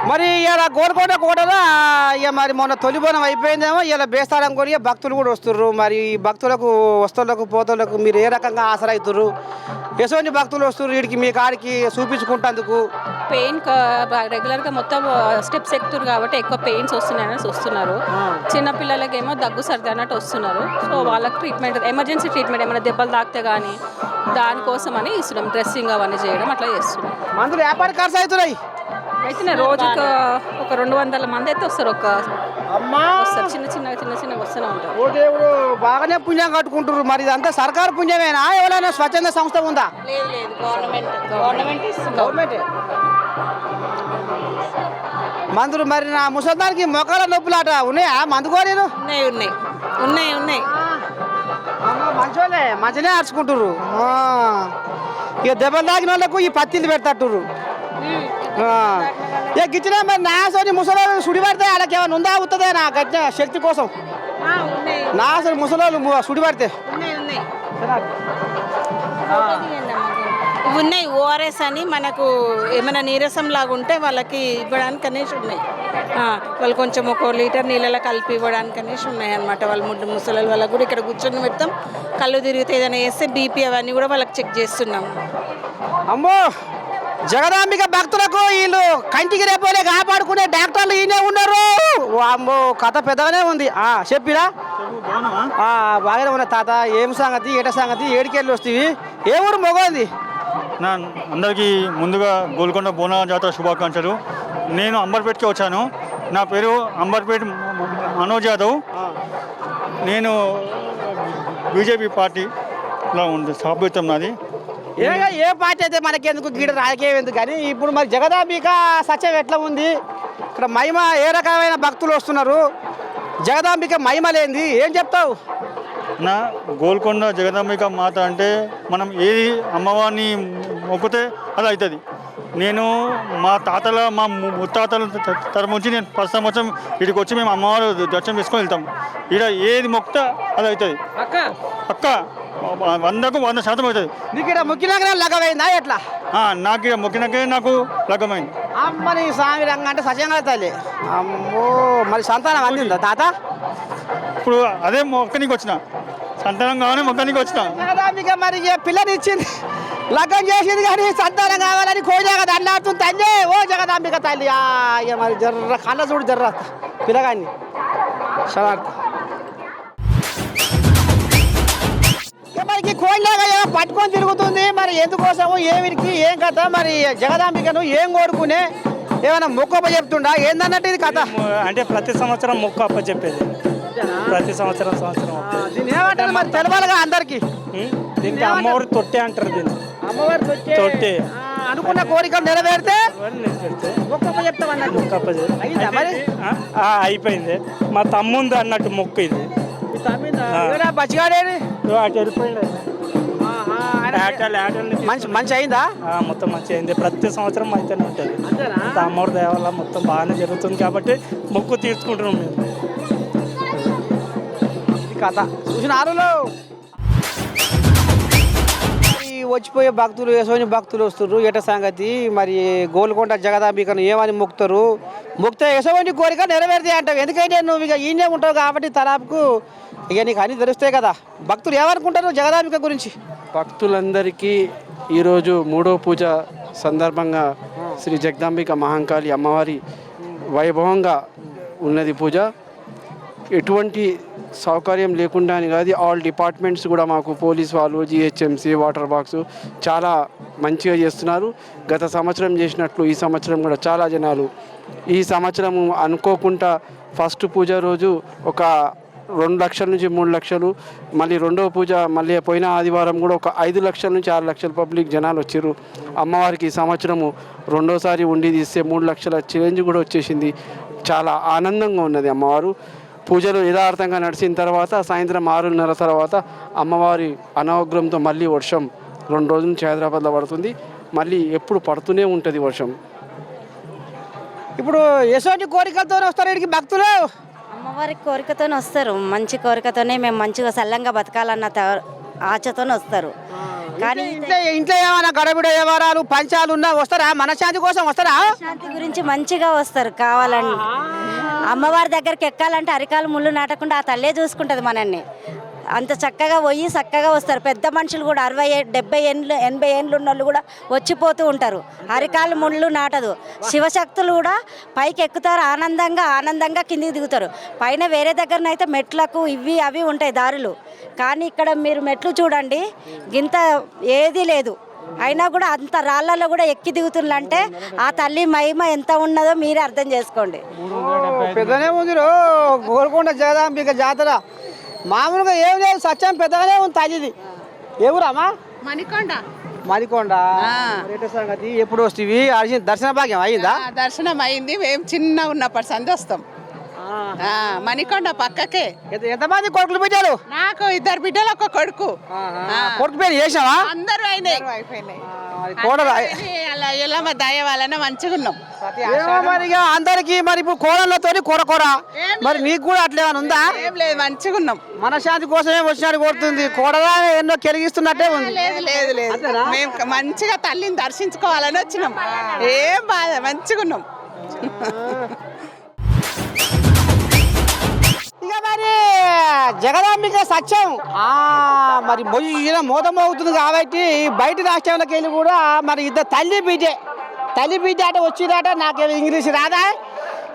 మరి ఇలా గోల్కొండ కోటలో ఇక మరి మొన్న తొలిబోనం అయిపోయిందేమో, ఇలా బేస్తారం కొని భక్తులు కూడా వస్తుర్రు. మరి ఈ భక్తులకు వస్తువులకు పోతులకు మీరు ఏ రకంగా ఆసరైతుర్రు? ఎటువంటి భక్తులు వస్తుర్రు వీడికి మీ కాడికి చూపించుకుంటందుకు? పెయిన్ రెగ్యులర్గా మొత్తం స్టెప్స్ ఎక్కుతారు కాబట్టి ఎక్కువ పెయిన్స్ వస్తున్నాయని వస్తున్నారు. చిన్నపిల్లలకేమో దగ్గు సర్ది అన్నట్టు వస్తున్నారు. సో వాళ్ళకి ట్రీట్మెంట్, ఎమర్జెన్సీ ట్రీట్మెంట్, ఏమైనా దెబ్బలు తాకితే కానీ దానికోసం అని ఇస్తున్నాం. డ్రెస్సింగ్ అవన్నీ చేయడం అట్లా చేస్తున్నాం. మందులు వ్యాపారి ఖర్చు అవుతున్నాయి. అయితే రోజుకు ఒక 200 మంది అయితే వస్తారు. వస్తారు, చిన్న చిన్న వస్తూనే ఉంటారు. ఓ దేవుడు, బాగానే పుణ్యం కట్టుకుంటారు. మరి ఇదంతా సర్కారు పుణ్యమేనా, ఎవరైనా స్వచ్ఛంద సంస్థ ఉందా? లేదు, గవర్నమెంట్ ఇస్తుంది. గవర్నమెంట్ మందులు మరి నా ముసల్దానికి మొక్కల నొప్పులాట ఉన్నాయా? మందు కోరేను ఉన్నాయి. మంచోళ్ళే, మంచిగానే అరుచుకుంటారు. ఇక దెబ్బలు తాగిన వాళ్ళకు ఈ పత్తిలు పెడతారు. గిచ్చిన మరి నాసోని ముసలోళ్ళు సుడి పడితే వాళ్ళకి ఏమైనా ఉందా? అవుతుందే నా గట్టిన శక్తి కోసం నాసోని ముసలోళ్ళు సుడి పడితే ఉన్నాయి. ఓఆర్ఎస్ అని మనకు ఏమైనా నీరసం లాగా ఉంటే వాళ్ళకి ఇవ్వడానికి అనేసి ఉన్నాయి. వాళ్ళు కొంచెం 1 లీటర్ నీళ్ళలో కలిపి ఇవ్వడానికి అనేసి ఉన్నాయి అన్నమాట. వాళ్ళు ముసలి వాళ్ళకి కూడా ఇక్కడ కూర్చొని పెడతాం. కళ్ళు తిరిగితే ఏదైనా వేస్తే బీపీ అవన్నీ కూడా వాళ్ళకి చెక్ చేస్తున్నాం. అమ్మో, జగదాంబిక భక్తులకు వీళ్ళు కంటికి రేపోలే కాపాడుకునే డాక్టర్లు ఈయనే ఉన్నారు. అమ్మో, కథ పెద్దగానే ఉంది. చెప్పిరా? బాగానే ఉన్న తాత. ఏం సంగతి, ఏట సంగతి, ఏడికెళ్ళి వస్తుంది? ఏ ఊరు మొగోంది? అందరికీ ముందుగా గోల్కొండ బోనాల జాతర శుభాకాంక్షలు. నేను అంబర్పేటకి వచ్చాను. నా పేరు అంబర్పేట మనోజ్ యాదవ్. నేను బీజేపీ పార్టీలో ఉంది సభ్యత్వం నాది. ఏ పార్టీ అయితే మనకెందుకు గీడ రాజకీయం ఎందుకు కానీ ఇప్పుడు మరి జగదాంబిక సత్యం ఎట్లా ఉంది? ఇక్కడ మహిమ ఏ రకమైన భక్తులు వస్తున్నారు? జగదాంబిక మహిమ లేనిది ఏం చెప్తావు? నా గోల్కొండ జగదాంబిక మాత అంటే మనం ఏది అమ్మవారిని మొక్కితే అది అవుతుంది. నేను మా తాతల మా ముత్తాతల తరపు నుంచి నేను 10 సంవత్సరం ఇక్కడికి వచ్చి మేము అమ్మవారు దర్శనం చేసుకొని వెళ్తాం. ఇక్కడ ఏది మొక్కితే అది అవుతుంది. పక్క 100% అవుతుంది. నీకు ఇక్కడ మొక్కినాకనే లగ్గమైందా ఎట్లా? నాకు ఇక్కడ మొక్కినాకే నాకు లగ్గమైంది. అమ్మని స్వామి రంగ అంటే సత్యంగా తల్లి. అమ్మో, మరి సంతానం అందిందా తాత? ఇప్పుడు అదే మొక్కనికి వచ్చిన, సంతానం కావాలని మొక్కనికి వచ్చిన. జగదాంబిక మరి పిల్లని ఇచ్చింది, లగ్గం చేసింది, కానీ సంతానం కావాలని కోరిక దండాడుతుంది తల్లి. ఓ జగదాంబిక తల్లి, ఇక మరి జర్ర కళ్ళ చూడు జర్ర పిల్లగాన్ని మనకి కోళ్ళగా పట్టుకొని తిరుగుతుంది. మరి ఎందుకోసము ఏమిటికి ఏం కథ? మరి జగదాంబికను ఏం కోరుకునే ఏమైనా మొక్కప్ప చెప్తుండా ఏందన్నట్టు ఇది కథ? అంటే ప్రతి సంవత్సరం మొక్క అప్ప చెప్పేది, ప్రతి సంవత్సరం దీన్ని ఏమంటారు మరి తెలవాలిగా అందరికి? దీనికి అమ్మవారి తొట్టె అంటారు. దీన్ని అమ్మవారి తొట్టె. అనుకున్న కోరికలు నెరవేరితే మొక్కప్ప చెప్తామన్నట్టు. అయిందా మరి? అయిపోయింది. మా తమ్ముంది అన్నట్టు మొక్కు ఇది. బచ్చిగాడేది అటు వెళ్ళిపోయింది. మంచి అయిందా? మొత్తం మంచి అయింది. ప్రతి సంవత్సరం అయితేనే ఉంటుంది. అమ్మవారి దయ వల్ల మొత్తం బాగానే జరుగుతుంది కాబట్టి మొక్కు తీర్చుకుంటున్నాం మేము. కథ చూసిన ఆరులో వచ్చిపోయే భక్తులు యశోని భక్తులు వస్తున్నారు. ఎట సంగతి మరి? గోల్కొండ జగదాంబికను ఏమని మొక్కుతారు? మొక్కితే యశోని కోరిక నెరవేరుతాయి అంటావు. ఎందుకంటే నువ్వు ఇక ఈయనే ఉంటావు కాబట్టి తలాపుకు ఇక నీకు అన్నీ తెలుస్తాయి కదా. భక్తులు ఏమనుకుంటారు జగదాంబిక గురించి? భక్తులందరికీ ఈరోజు 3వ పూజ సందర్భంగా శ్రీ జగదాంబిక మహాంకాళి అమ్మవారి వైభవంగా ఉన్నది పూజ. ఎటువంటి సౌకర్యం లేకుండా అని కాదు, ఆల్ డిపార్ట్మెంట్స్ కూడా మాకు పోలీస్ వాళ్ళు, జిహెచ్ఎంసీ, వాటర్ బాక్స్ చాలా మంచిగా చేస్తున్నారు. గత సంవత్సరం చేసినట్లు ఈ సంవత్సరం కూడా చాలా జనాలు. ఈ సంవత్సరం అనుకోకుండా ఫస్ట్ పూజ రోజు ఒక 2 లక్షల నుంచి 3 లక్షలు, మళ్ళీ రెండవ పూజ మళ్ళీ పోయిన ఆదివారం కూడా ఒక 5 లక్షల నుంచి 6 లక్షల పబ్లిక్ జనాలు వచ్చారు. అమ్మవారికి ఈ సంవత్సరము రెండోసారి ఉండి తీస్తే 3 లక్షల చేంజ్ కూడా వచ్చేసింది. చాలా ఆనందంగా ఉన్నది. అమ్మవారు పూజలు యథార్థంగా నడిచిన తర్వాత సాయంత్రం 6:30 తర్వాత అమ్మవారి అనాగ్రహంతో మళ్ళీ వర్షం 2 రోజుల నుంచి హైదరాబాద్లో పడుతుంది. మళ్ళీ ఎప్పుడు పడుతూనే ఉంటుంది వర్షం. ఇప్పుడు యశోని కోరికలతో వస్తారు ఇక్కడికి భక్తులు. అమ్మవారి కోరికతోనే వస్తారు. మంచి కోరికతోనే మేము మంచిగా సల్లంగా బతకాలన్న ఆశతోనే వస్తారు. కానీ ఇంట్లో ఏమైనా గడబిడ వ్యవహారాలు పంచాలు ఉన్నా వస్తారా? మనశ్శాంతి కోసం వస్తారా? శాంతి గురించి మంచిగా వస్తారు. కావాలని అమ్మవారి దగ్గరికి ఎక్కాలంటే అరికాలు ముళ్ళు నాటకుండా ఆ తల్లే చూసుకుంటుంది మనల్ని. అంత చక్కగా పోయి చక్కగా వస్తారు. పెద్ద మనుషులు కూడా 60, 70 ఏండ్లు 80 ఏండ్లు ఉన్న వాళ్ళు కూడా వచ్చిపోతూ ఉంటారు. అరికాలు ముళ్ళు నాటదు. శివశక్తులు కూడా పైకి ఎక్కుతారు, ఆనందంగా కిందికి దిగుతారు. పైన వేరే దగ్గరనైతే మెట్లకు ఇవి అవి ఉంటాయి దారులు, కానీ ఇక్కడ మీరు మెట్లు చూడండి, గింత ఏదీ లేదు. అయినా కూడా అంత రాళ్ళలో కూడా ఎక్కి దిగుతుందంటే ఆ తల్లి మహిమ ఎంత ఉన్నదో మీరే అర్థం చేసుకోండి. పెద్దనే ఉంది గోల్కొండ జగదాంబిక జాతర. మామూలుగా ఏం లేదు, సత్యం పెద్దగానే ఉంది తల్లిది. ఏ ఊరమ్మా? మణికొండ. సంగతి ఎప్పుడు వస్తుంది? దర్శన భాగ్యం అయిందా? దర్శనం అయింది. మేము చిన్న ఉన్నప్పటి సంది వస్తాం. మణికొండ పక్కకే. ఎంతమంది కొడుకులు బిడ్డలు? నాకు 2 బిడ్డలు, ఒక కొడుకు. కొడుకు పేరు చేసావా? అందరూ అయిపోయినాయి. ఎల్లమ్మ దయ వలన మంచిగా ఉన్నాం. మరి అందరికి మరి ఇప్పుడు కోడళ్ళతో కొర మరి నీకు కూడా అట్లేమని ఉందా? ఏం లేదు, మంచిగా ఉన్నాం. మనశ్శాంతి కోసమే వచ్చినట్టు కొడుతుంది. కోడలా ఎన్నో కెలిగిస్తున్నట్టే ఉంది. లేదు మేము మంచిగా తల్లిని దర్శించుకోవాలని వచ్చినాం. ఏం బాధ, మంచిగా ఉన్నాం. ఇక మరి జగదాంబిక సత్యం మరి మోదం అవుతుంది కాబట్టి బయట రాష్ట్రాలకు వెళ్ళి కూడా మరి ఇద్దరు తల్లి బిడ్డ అట వచ్చిందట. నాకు ఇంగ్లీష్ రాదా?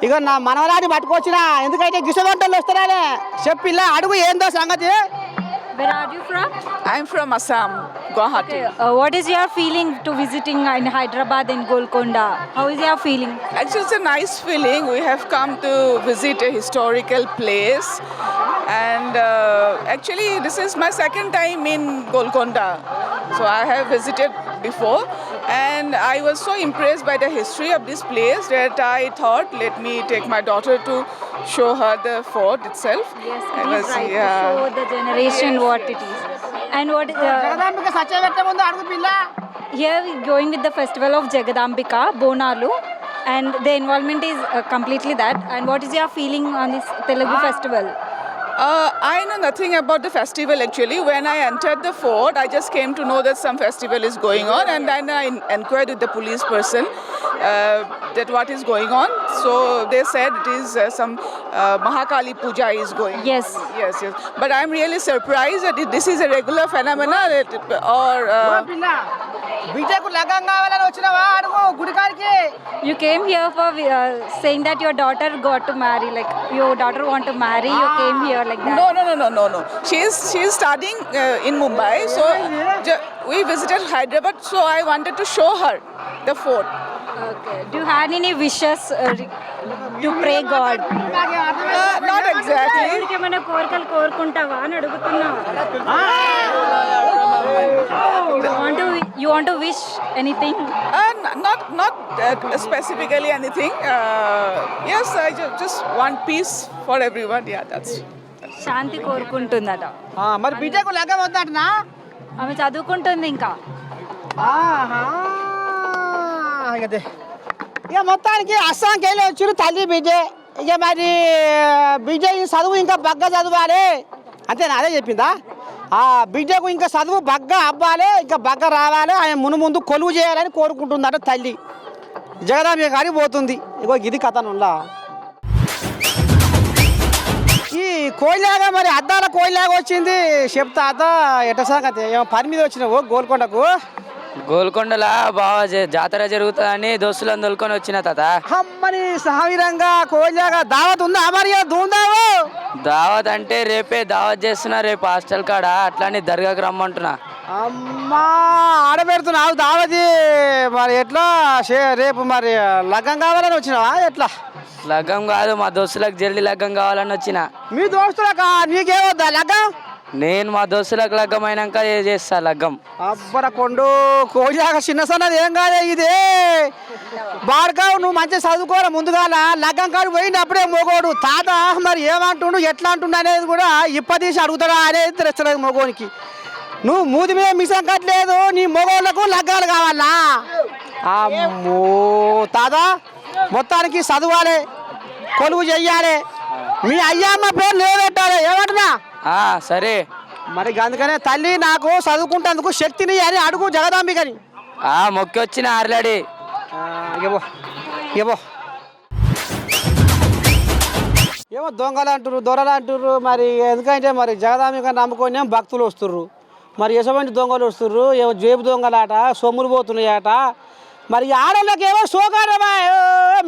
ఇక నా మనవరాన్ని పట్టుకొచ్చిన, ఎందుకంటే గిసవంటలు వస్తారనే చెప్పి ఇలా అడుగు ఏందో సంగతి. I'm from Assam. Guwahati. What is your feeling to visiting in Hyderabad in Golconda? How is your feeling? Actually, it's a nice feeling. We have come to visit a historical place, and actually, this is my second time in Golconda. So I have visited before, and I was so impressed by the history of this place that I thought, let me take my daughter to show her the fort itself. Yes, I it is was- right yeah. to show the generation what it is. And what Jagadambika సత్యవేత్త ముందు అడుగు పిల్ల. here we going with the festival of Jagadambika, Bonalu, and the involvement is completely that. And what is your feeling on this Telugu festival? I know nothing about the festival actually. When I entered the fort, I just came to know that some festival is going on, and then I inquired with the police person that what is going on. So they said it is some Mahakali Puja is going. Yes. Yes. But I'm really surprised that this is a regular phenomena, or పిల్ల బిడ్డకు లగ్గం కావాలని వచ్చినావా అడుగు గుడికాడికి. You came here for saying that your daughter got to marry, like your daughter want to marry. You came here like that. No. She's studying in Mumbai. So we visited Hyderabad. So I wanted to show her the fort. Okay. Do you have any wishes to pray God? Not exactly. ఏమైనా కోరికలు కోరుకుంటావా అని అడుగుతున్నా. You want to wish anything? Not specifically anything. Yes, I just want peace for everyone. Yeah, that's. శాంతి కోరుకుంటుందట. మరి బిడ్డకు లగ్గం వద్దంటనా. ఆమె చదువుకుంటుంది ఇంకా. ఇక మొత్తానికి అస్సాంకి వెళ్ళి వచ్చారు తల్లి బిడ్డ. ఇక మరి బిడ్డ ఈ చదువు ఇంకా బగ్గ చదవాలి అంతేనా? అదే చెప్పిందా? ఆ బిడ్డకు ఇంకా చదువు బగ్గ అవ్వాలి, ఇంకా బగ్గ రావాలి, ఆయన ముందు కొలువు చేయాలని కోరుకుంటుందట తల్లి. జగదాంబిక గారికి పోతుంది. ఇగో ఇది కథనులా ఈ కోయిలాగా మరి అద్దాల కోయిలాగా వచ్చింది. చెప్తా అద్ద ఎట్ట సంగతి? ఏమో పని మీద వచ్చినావు గోల్కొండకు? గోల్కొండలా బాగా జాతర జరుగుతుందని దోస్తులను తోలుకొని వచ్చిన తాత. అమ్మని సహవీరంగా కోయిలాగా దావత్ ఉందా మరి? ధూమ్ధాము దావత్ అంటే రేపే దావత్ చేస్తున్నా, రేపు హాస్టల్ కాడ అట్లానే దర్గాకి రమ్మంటున్నా. అమ్మా ఆడబెడుతున్నావు దావతి. మరి ఎట్లా రేపు మరి లగ్గం కావాలని వచ్చినావా ఎట్లా? లగ్గం కాదు, మా దోస్తులకు జల్దీ లగ్గం కావాలని వచ్చిన. మీ దోస్తులకా? నీకేమొద్దా లగ్గం? నేను మా దోస్తులకు లగ్గం అయినాక చేస్తా లగ్గం. అబ్బర కొండు కోయిలాగా చిన్న సన్నది ఏం కాదే ఇదే బాడకావు. నువ్వు మంచిగా చదువుకోరా ముందుగాల. లగ్గం కాడు పోయింది అప్పుడే మొగోడు. తాత మరి ఏమంటుండు ఎట్లా అంటుండు అనేది కూడా ఇప్పదీసి అడుగుతాడా అనేది తెలుస్తుంది మొగోనికి. నువ్వు మూది మీద మిసం కట్టలేదు, నీ మొగోళ్ళకు లగ్గాలు కావాలా? అమ్మో తాత మొత్తానికి చదవాలి, కొలువు చెయ్యాలి, మీ అయ్యమ్మ పేరు నిలబెట్టాలి. ఏమంటున్నా? సరే మరి అందుకనే తల్లి నాకు చదువుకుంటేందుకు శక్తిని అని అడుగు జగదాంబికని. మొక్కి వచ్చిన ఆర్లాడి ఏమో దొంగలు అంటారు, దొరలు అంటారు. మరి ఎందుకంటే మరి జగదాంబిక నమ్ముకొని భక్తులు వస్తుర్రు. మరి ఎటువంటి దొంగలు వస్తుర్రు? ఏమో జేబు దొంగలాట, సొమ్ములు పోతున్నాయట. మరి ఆడోళ్ళకి ఏమో సోకాడమా,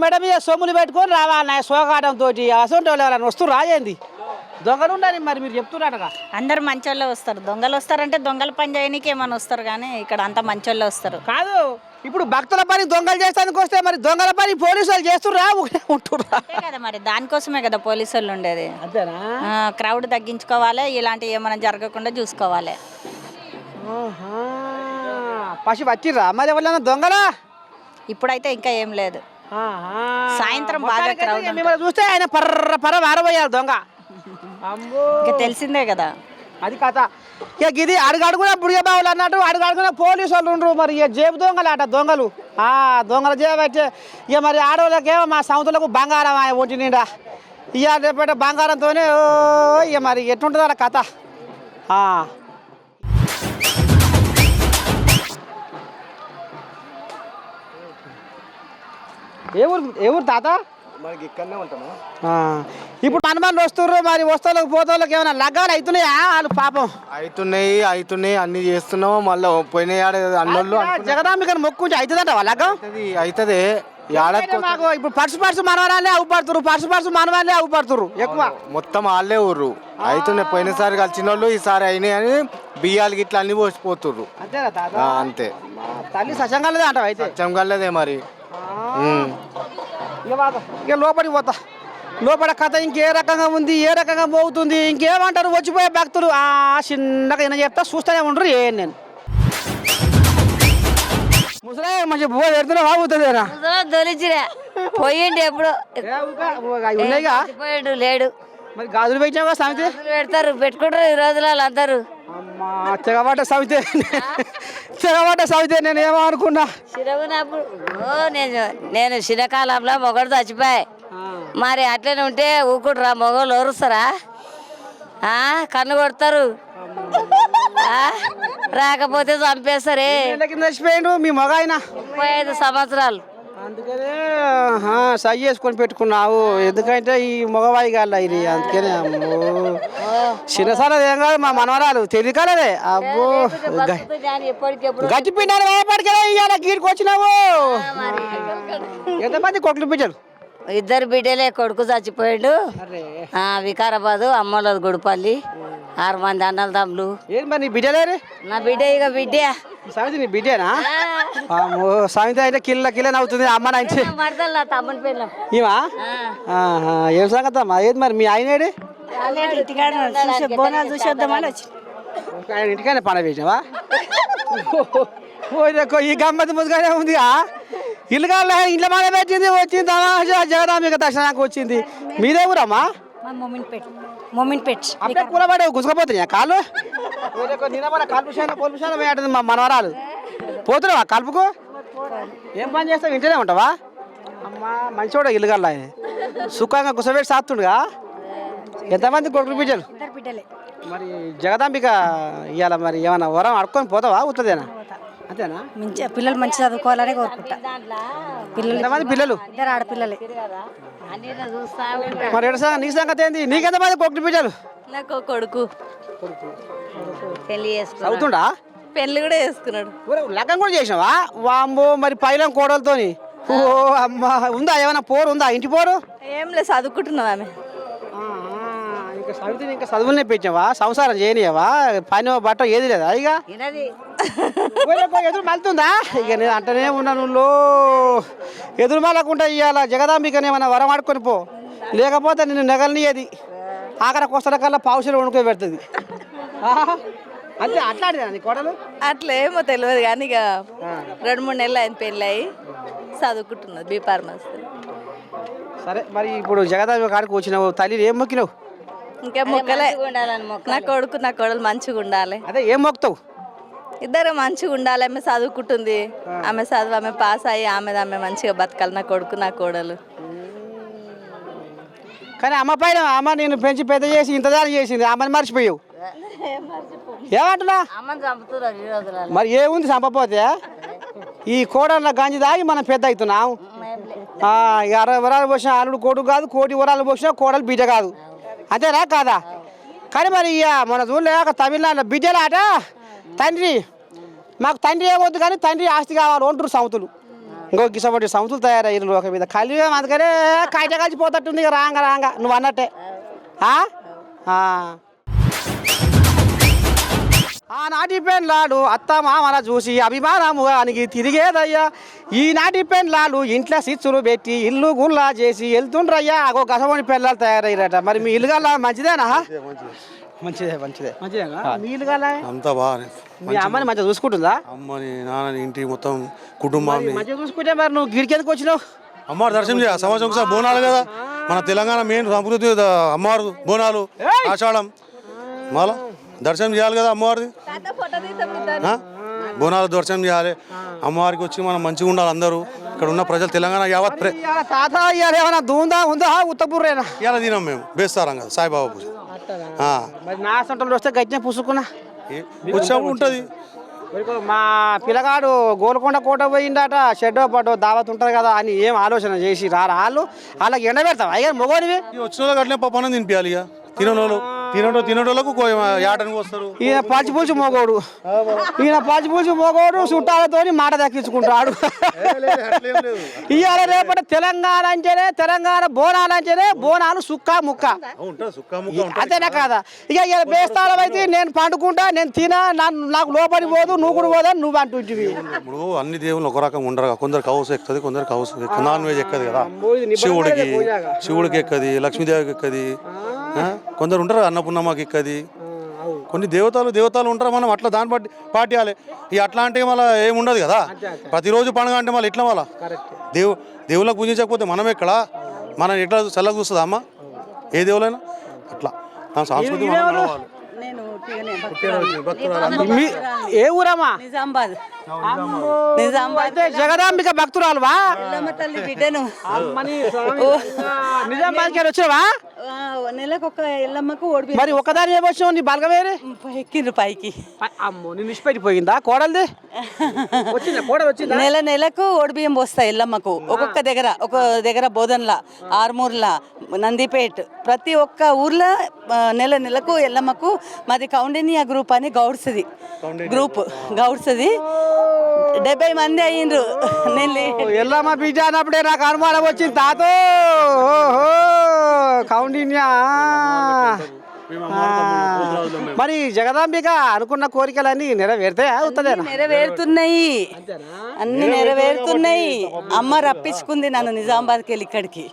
మెడ మీద సొమ్ములు పెట్టుకొని రావాలి సోకాడంతో. అసలు ఎవరైనా వస్తుర్రు రాజేంది దొంగలు ఉండాలి. మరి మీరు చెప్తున్నారట అందరు మంచోళ్ళే వస్తారు. దొంగలు వస్తారంటే దొంగల పని చేయడానికి ఏమైనా వస్తారు, కానీ ఇక్కడ అంతా మంచోళ్ళే వస్తారు. కాదు, ఇప్పుడు భక్తుల పని దొంగలు చేస్తానికి వస్తే మరి దొంగల పని పోలీసు వాళ్ళు చేస్తుర్రా ఉంటుర్రా? కదా మరి దానికోసమే కదా పోలీసు వాళ్ళు ఉండేది. అంతేనా? క్రౌడ్ తగ్గించుకోవాలి, ఇలాంటివి ఏమైనా జరగకుండా చూసుకోవాలి. పసి వచ్చిర్రా మరి ఎవరైనా దొంగలా? ఇప్పుడైతే ఇంకా ఏం లేదు. సాయంత్రం బాగా క్రౌడ్ మిమ్మల్ని చూస్తే ఆయన పర్ర మారబోయారు దొంగ. ఇంకా తెలిసిందే కదా అది కథ. ఇక ఇది అడుగడుగున బుడిగబావులు అన్నట్టు అడుగడుగున పోలీసు వాళ్ళు ఉండరు. మరి ఇక జేబు దొంగలు అట దొంగలు. దొంగల జేబు అయితే ఇక మరి ఆడవాళ్ళకేమో మా సౌతులకు బంగారం ఒంటి నిండా. ఇక రేపటి బంగారంతోనే ఇక మరి ఎట్లుంటుంది అలా కథ. ఏ ఊరు తాత? మనకి ఇక్కడనే ఉంటాము. ఇప్పుడు మనమని వస్తుర్రు, మరి వస్తువులకు పోతోళ్ళకి ఏమైనా లగ్గాలు అవుతున్నాయా? వాళ్ళు పాపం అవుతున్నాయి అన్ని చేస్తున్నాము. మళ్ళీ పోయిన అన్నోళ్ళు జగదాంబికని మొక్కుంటే అవుతుందంట లగ్గం? అవుతుంది. మాకు ఇప్పుడు పర్సు మనవాళ్ళే అవుపడుతురు, పర్సు మనవాళ్ళే అవుపడుతురు ఎక్కువ. మొత్తం వాళ్ళే ఊర్రు. అవుతున్నాయి. పోయినసారి కలిసిన వాళ్ళు ఈసారి అయినాయి అని బియ్యాలు గిట్ల అన్ని పోసిపోతుర్రు. అంతేనా తాత? అంతే. తల్లి సత్యంగా అంటావు అయితే. చంగలేదే మరి. ఇక లోపలికి పోతా. లోపల కథ ఇంకే రకంగా ఉంది, ఏ రకంగా పోతుంది, ఇంకేమంటారు వచ్చిపోయే భక్తులు. చిన్నగా ఏమైనా చెప్తా చూస్తూనే ఉండరు. నేను ముసలే మంచి బో పెడుతున్నా బాగుతుందేనా? దొలిచిరా పోయిండు ఎప్పుడు ఉన్నాయిగా. పోయిండు లేడు. మరి గాజులు పెట్టినావా సమితి? పెడతారు పెట్టుకుంటారు ఈ రోజులలో అందరూ. అమ్మా తెగబడ్డ సమితే, తెగబడ్డ సమితే. నేను ఏమో అనుకున్నా. చిరగునప్పుడు నేను చిరకాలంలో మొగడు చచ్చిపోయాయి. మరి అట్లనే ఉంటే ఊకుడురా మొగోళ్ళు ఓరుస్తారా? కన్ను కొడతారు, రాకపోతే చంపేస్తారే. చచ్చిపోయిండు మీ మగ ఆయన. 35 సంవత్సరాలు. అందుకనే సై చేసుకొని పెట్టుకున్నావు. ఎందుకంటే ఈ మగవాయి కాళ్ళ ఇది. అందుకనే అమ్మో చిన్నసారి ఏం కాదు మా మనవరాలు తెలియకలేదే. అబ్బో గట్టిపిండాలి భయపడికే ఇవాళ గీడికి వచ్చినావు. ఎంతమంది కొట్లు బిడ్డలు? 2 బిడ్డలే. కొడుకు చచ్చిపోయాడు వికారాబాదు, అమ్మలది గుడిపల్లి. 6 మంది అన్నల తమ్ములు. ఏం మరి నీ బిడ్డలేరు? నా బిడ్డ ఇక బిడ్డే. సమితి నీ బిడ్డేనా? సమితి అయితే కిల్ల నవ్వుతుంది అమ్మ నా ఇంటి. తమ్ముని పిల్ల ఇవా ఏం సంగతి అమ్మా? ఏది మరి మీ ఆయన ఏడు? బోనాలు చూసేద్దామని వచ్చి ఆయన ఇంటికైనా పని వేసినావా? ఈ గమ్మతి ముద్దుగానే ఉందిగా. ఇల్లు కాలే ఇంట్లో మన పెట్టింది, వచ్చింది తమాషా జగదాంబిక దర్శనానికి వచ్చింది. మీదే ఊరమ్మా? మొమిన్పేట్. అప్పుడే కూలబడే గుసుకపోతున్నాయా కాళ్ళు? కలుపుశాన వేయటది మా మనవరాలు. పోతున్నావా కలుపుకు? ఏం పని చేస్తావు? ఇంటనే ఉంటావా? అమ్మా మంచివాడు ఇల్లు కల్లా సుఖంగా గుసబెట్టి సాత్తుండగా. ఎంతమంది కొడుకులు బిడ్డలు? మరి జగదాంబిక ఇవాళ మరి ఏమన్నా వరం అడుక్కొని పోతావా? ఉత్తదేనా? అంతేనా? పిల్లలు మంచి చదువుకోవాలని కోరుకుంటా. ఎంతమంది పిల్లలు? 2 ఆడపిల్లలే. మరి నీ సంగతి ఏంది? నీకెంతమంది కొడుకులు బిడ్డలు? నాకు కొడుకు పెళ్లి అవుతుండా? పెళ్లి కూడా చేసుకున్నాడు. లగ్గం కూడా చేసినావా? వామ్మో మరి పైలం కోడలతోని. ఓ అమ్మ ఉందా ఏమైనా పోరు ఉందా? ఇంటి పోరు ఏం లేదు, చదువుకుంటున్నావు ఆమె. ఇంకా సవితిని ఇంకా చదువులనే పెట్టావా? సంసారం చేయనియవా? పని బట్ట ఏది లేదా? ఇక ఎదురు మలుతుందా? ఇక నేను అంటనే ఉన్నాను. ఎదురు మలకుంటా ఇవాళ జగదాంబికని ఏమైనా వరం ఆడుకొని పో, లేకపోతే నిన్ను నెగలనియది. ఆఖరి కొస్తల కల్లా పావుసలు వండుకొని పెడుతుంది. అంతే అట్లాంటిదా నీ కోడలు? అట్లా ఏమో తెలియదు కానీ ఇక 2-3 నెలలు అయింది పెళ్ళి అయ్యి. చదువుకుంటున్నది బీ ఫార్మసీ. సరే మరి ఇప్పుడు జగదాంబిక కాడికి వచ్చినావు, తల్లి ఏం మొక్కినావు? ఇంకా మొక్కలే. నా కొడుకు నా కోడలు మంచిగా ఉండాలి. అదే ఏం మొక్కుతావు? ఇద్దరు మంచిగా ఉండాలి. ఆమె చదువుకుంటుంది, ఆమె చదువు ఆమె పాస్ అయ్యి ఆమె మంచిగా బతకాలి. నా కొడుకు నా కోడలు. కానీ అమ్మ పైన అమ్మ నేను పెంచి పెద్ద చేసి ఇంతదాని చేసింది, అమ్మని మర్చిపోయావు. ఏమంటున్నా? మరి ఏముంది చంపపోతే? ఈ కోడళ్ళ గంజి దాగి మనం పెద్ద అవుతున్నాం. 60 వరాలు పోసిన అల్లుడు కొడుకు కాదు, 1 కోటి వరాలు పోసిన కోడలు బిడ్డ కాదు. అంతేనా కాదా? కానీ మరి ఇక మన చూడలే తమిళనాడులో బిడ్డలాట తండ్రి మాకు తండ్రి ఏమొద్దు కానీ తండ్రి ఆస్తి కావాలి అంటారు సౌతులు. ఇంకో గిసబట్టి సౌతులు తయారయ్యారు లోక మీద. కలిగే అందుకనే కాయట కలిసిపోతట్టుంది. ఇక రాంగ నువ్వు అన్నట్టే. ఆనాటి పెండ్లాడు అత్త మామల చూసి అభిమానముగా అనికి తిరిగేదయ్యా. ఈనాటి పెండ్లాడు ఇంట్లో సిచ్చులు పెట్టి ఇల్లు గుల్లా చేసి వెళ్తుండ్రయ్యా. ఒక గసమని పెళ్ళాలు తయారయ్యారట. మరి మీ ఇల్లు గల్లా మంచిదేనా? మంచిదే మీ ఇల్లు గల్లా అంతా బాగా. మీ అమ్మని మంచిగా చూసుకుంటుందా? అమ్మని నాన్నని ఇంటి మొత్తం కుటుంబాన్ని మంచిగా చూసుకుంటే మరి నువ్వు గిడికి ఎందుకు వచ్చినావు? అమ్మవారు దర్శనం చేయాలి. సంవత్సరం ఒకసారి బోనాలు కదా మన తెలంగాణ మెయిన్ సంస్కృతి. అమ్మవారు బోనాలు ఆషాఢం మళ్ళా దర్శనం చేయాలి కదా అమ్మవారిది. బోనాలు దర్శనం చేయాలి. అమ్మవారికి వచ్చి మనం మంచిగా ఉండాలి. అందరూ ఇక్కడ ఉన్న ప్రజలు తెలంగాణ యావత్ తాత ఏమైనా దూందా ఉందా? ఉత్తపూర్రేనా? ఇలా తినాం మేము బేస్తారం కదా సాయిబాబా పూజ. మరి నా సొంతంలో వస్తే గట్టినే పుసుకున్నా వచ్చినప్పుడు ఉంటుంది. మా పిల్లగాడు గోల్కొండ కోట పోయిందట. షెడ్డో పట్టో దావత్ ఉంటుంది కదా అని ఏం ఆలోచన చేసి రారా వాళ్ళు? వాళ్ళకి ఎండ పెడతావు అయ్యా మొగోనివి. వచ్చిన వాళ్ళు అట్లే పప్పు తినిపించాలి. ఇక తినని వాళ్ళు తినటోళ్ళకు యాటనికి వస్తారు. ఈయన పచ్చిపూచి మోగోడు, చుట్టాలతోని మాట దక్కించుకుంటాడు. ఇవాళ రేపటి తెలంగాణ అంటేనే తెలంగాణ బోనాలు అంటేనే బోనాలు సుక్క ముక్క అంతేనా కాదా? ఇక బేస్తాళం అయితే నేను పండుకుంటా, నేను తినా, నాకు లోపలి పోదు, నువ్వు కూడా పోదని నువ్వు అంటుంటివి. ఇప్పుడు అన్ని దేవుళ్ళు ఒక రకంగా ఉండరు. కొందరికి హౌస్ ఎక్కుతుంది, కొందరికి హౌస్ నాన్ వెజ్ ఎక్కదు కదా. శివుడికి ఎక్కది, లక్ష్మీదేవికి ఎక్కది, కొందరు ఉంటారు అన్నపూర్ణమ్మకి ఎక్కది. కొన్ని దేవతలు ఉంటారు. మనం అట్లా దాన్ని బట్టి పాటియాలి. ఇక అట్లా అంటే మళ్ళీ ఏముండదు కదా. ప్రతిరోజు పండుగ అంటే మళ్ళీ ఇట్లా మళ్ళీ దేవుళ్ళకి పూజించకపోతే మనం ఎక్కడ, మనం ఎట్లా చల్లగా చూస్తుందా అమ్మ ఏ దేవులైనా అట్లా సంస్కృతి. ఏ ఊరమ్మా? నిజామాబాద్. అయితే జగదాంబిక భక్తురాలువా? తల్లి బిడ్డను. నిజామాబాద్కి వచ్చావా? నెలకు ఒక ఎల్లమ్మకు ఓడిపి. మరి ఒకదాని ఏమొచ్చావు? నీ బలగవేరే ఎక్కిండ్రు పైకి. అమ్మో, నేను ఇచ్చిపెట్టిపోయిందా కోడలిది? వచ్చిందా? నెలకు ఓడిబియ్యం పోస్తాయి ఎల్లమ్మకు. ఒక దగ్గర బోధన్లా, ఆర్మూర్లా, నందిపేట్, ప్రతి ఒక్క ఊర్లో నెలకు ఎల్లమ్మకు. మాది కౌండిన్య గ్రూప్ అని గౌడ్స్ది గ్రూప్. 70 మంది అయ్యిండ్రు. ఎల్లమ్మ బిడ్డ అన్నప్పుడే నాకు అనుమానం వచ్చింది తాతో. కౌండిన్యా. మరి జగదాంబిక అనుకున్న కోరికలన్నీ నెరవేరుతాయా? నెరవేరుతున్నాయి, అన్ని నెరవేరుతున్నాయి. అమ్మ రప్పించుకుంది నన్ను నిజామాబాద్కి వెళ్ళి ఇక్కడికి.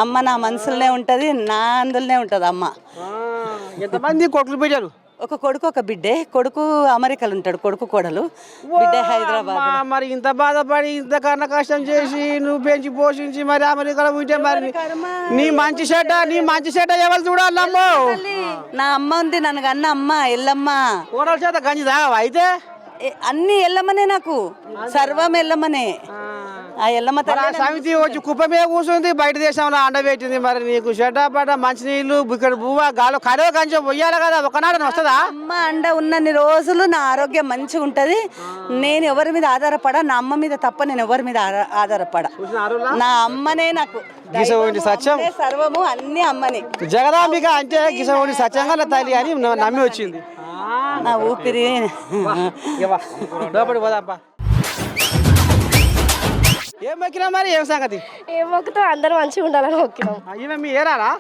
అమ్మ నా మనసులోనే ఉంటది, నా అందులోనే ఉంటది అమ్మ. ఎంతమంది కొడుకులు బిడ్డలు? ఒక కొడుకు, ఒక బిడ్డే. కొడుకు అమెరికాలో ఉంటాడు, కొడుకు కోడలు. బిడ్డ హైదరాబాద్. మరి ఇంత బాధపడి ఇంత కన్నా కష్టం చేసి నువ్వు పెంచి పోషించి మరి అమెరికాలో ఉంటే మరి నీ మంచి చెడ్డ ఎవరు చూడాలమ్మో? నా అమ్మ ఉంది, నన్ను అన్న అమ్మ ఎల్లమ్మ. కోడల చేత గంజి తాగవా? అయితే అన్ని ఎల్లమ్మనే, నాకు సర్వం ఎల్లమ్మనే. ఆ ఎల్లమ్మ సమితి వచ్చి కుప్పమే కూర్చుంది, బయట దేశంలో అండబెట్టింది. మరి నీకు చెడ్డపడ్డ మంచినీళ్ళు ఇక్కడ బువ్వ గాలో కరవ కంచెం పొయ్యాలి కదా, ఒకనాడు వస్తుందా? అమ్మ అండ ఉన్నన్ని రోజులు నా ఆరోగ్యం మంచిగా ఉంటది. నేను ఎవరి మీద ఆధారపడా, నా అమ్మ మీద తప్ప నేను ఎవరి మీద ఆధారపడా. నా అమ్మనే నాకు సత్యం, సర్వము అన్ని అమ్మని. జగదాంబిక అంటే గిసోడి సత్యంగా తల్లి అని నమ్మి వచ్చింది. నా ఊపిరి లోపలికి పోదాంపా. ఏం మొక్కినా మరి? ఏం సంగతి? ఏం మొక్కుతాం, అందరూ మంచిగా ఉండాలని మొక్కినాం. ఈమె మీ ఏరారా?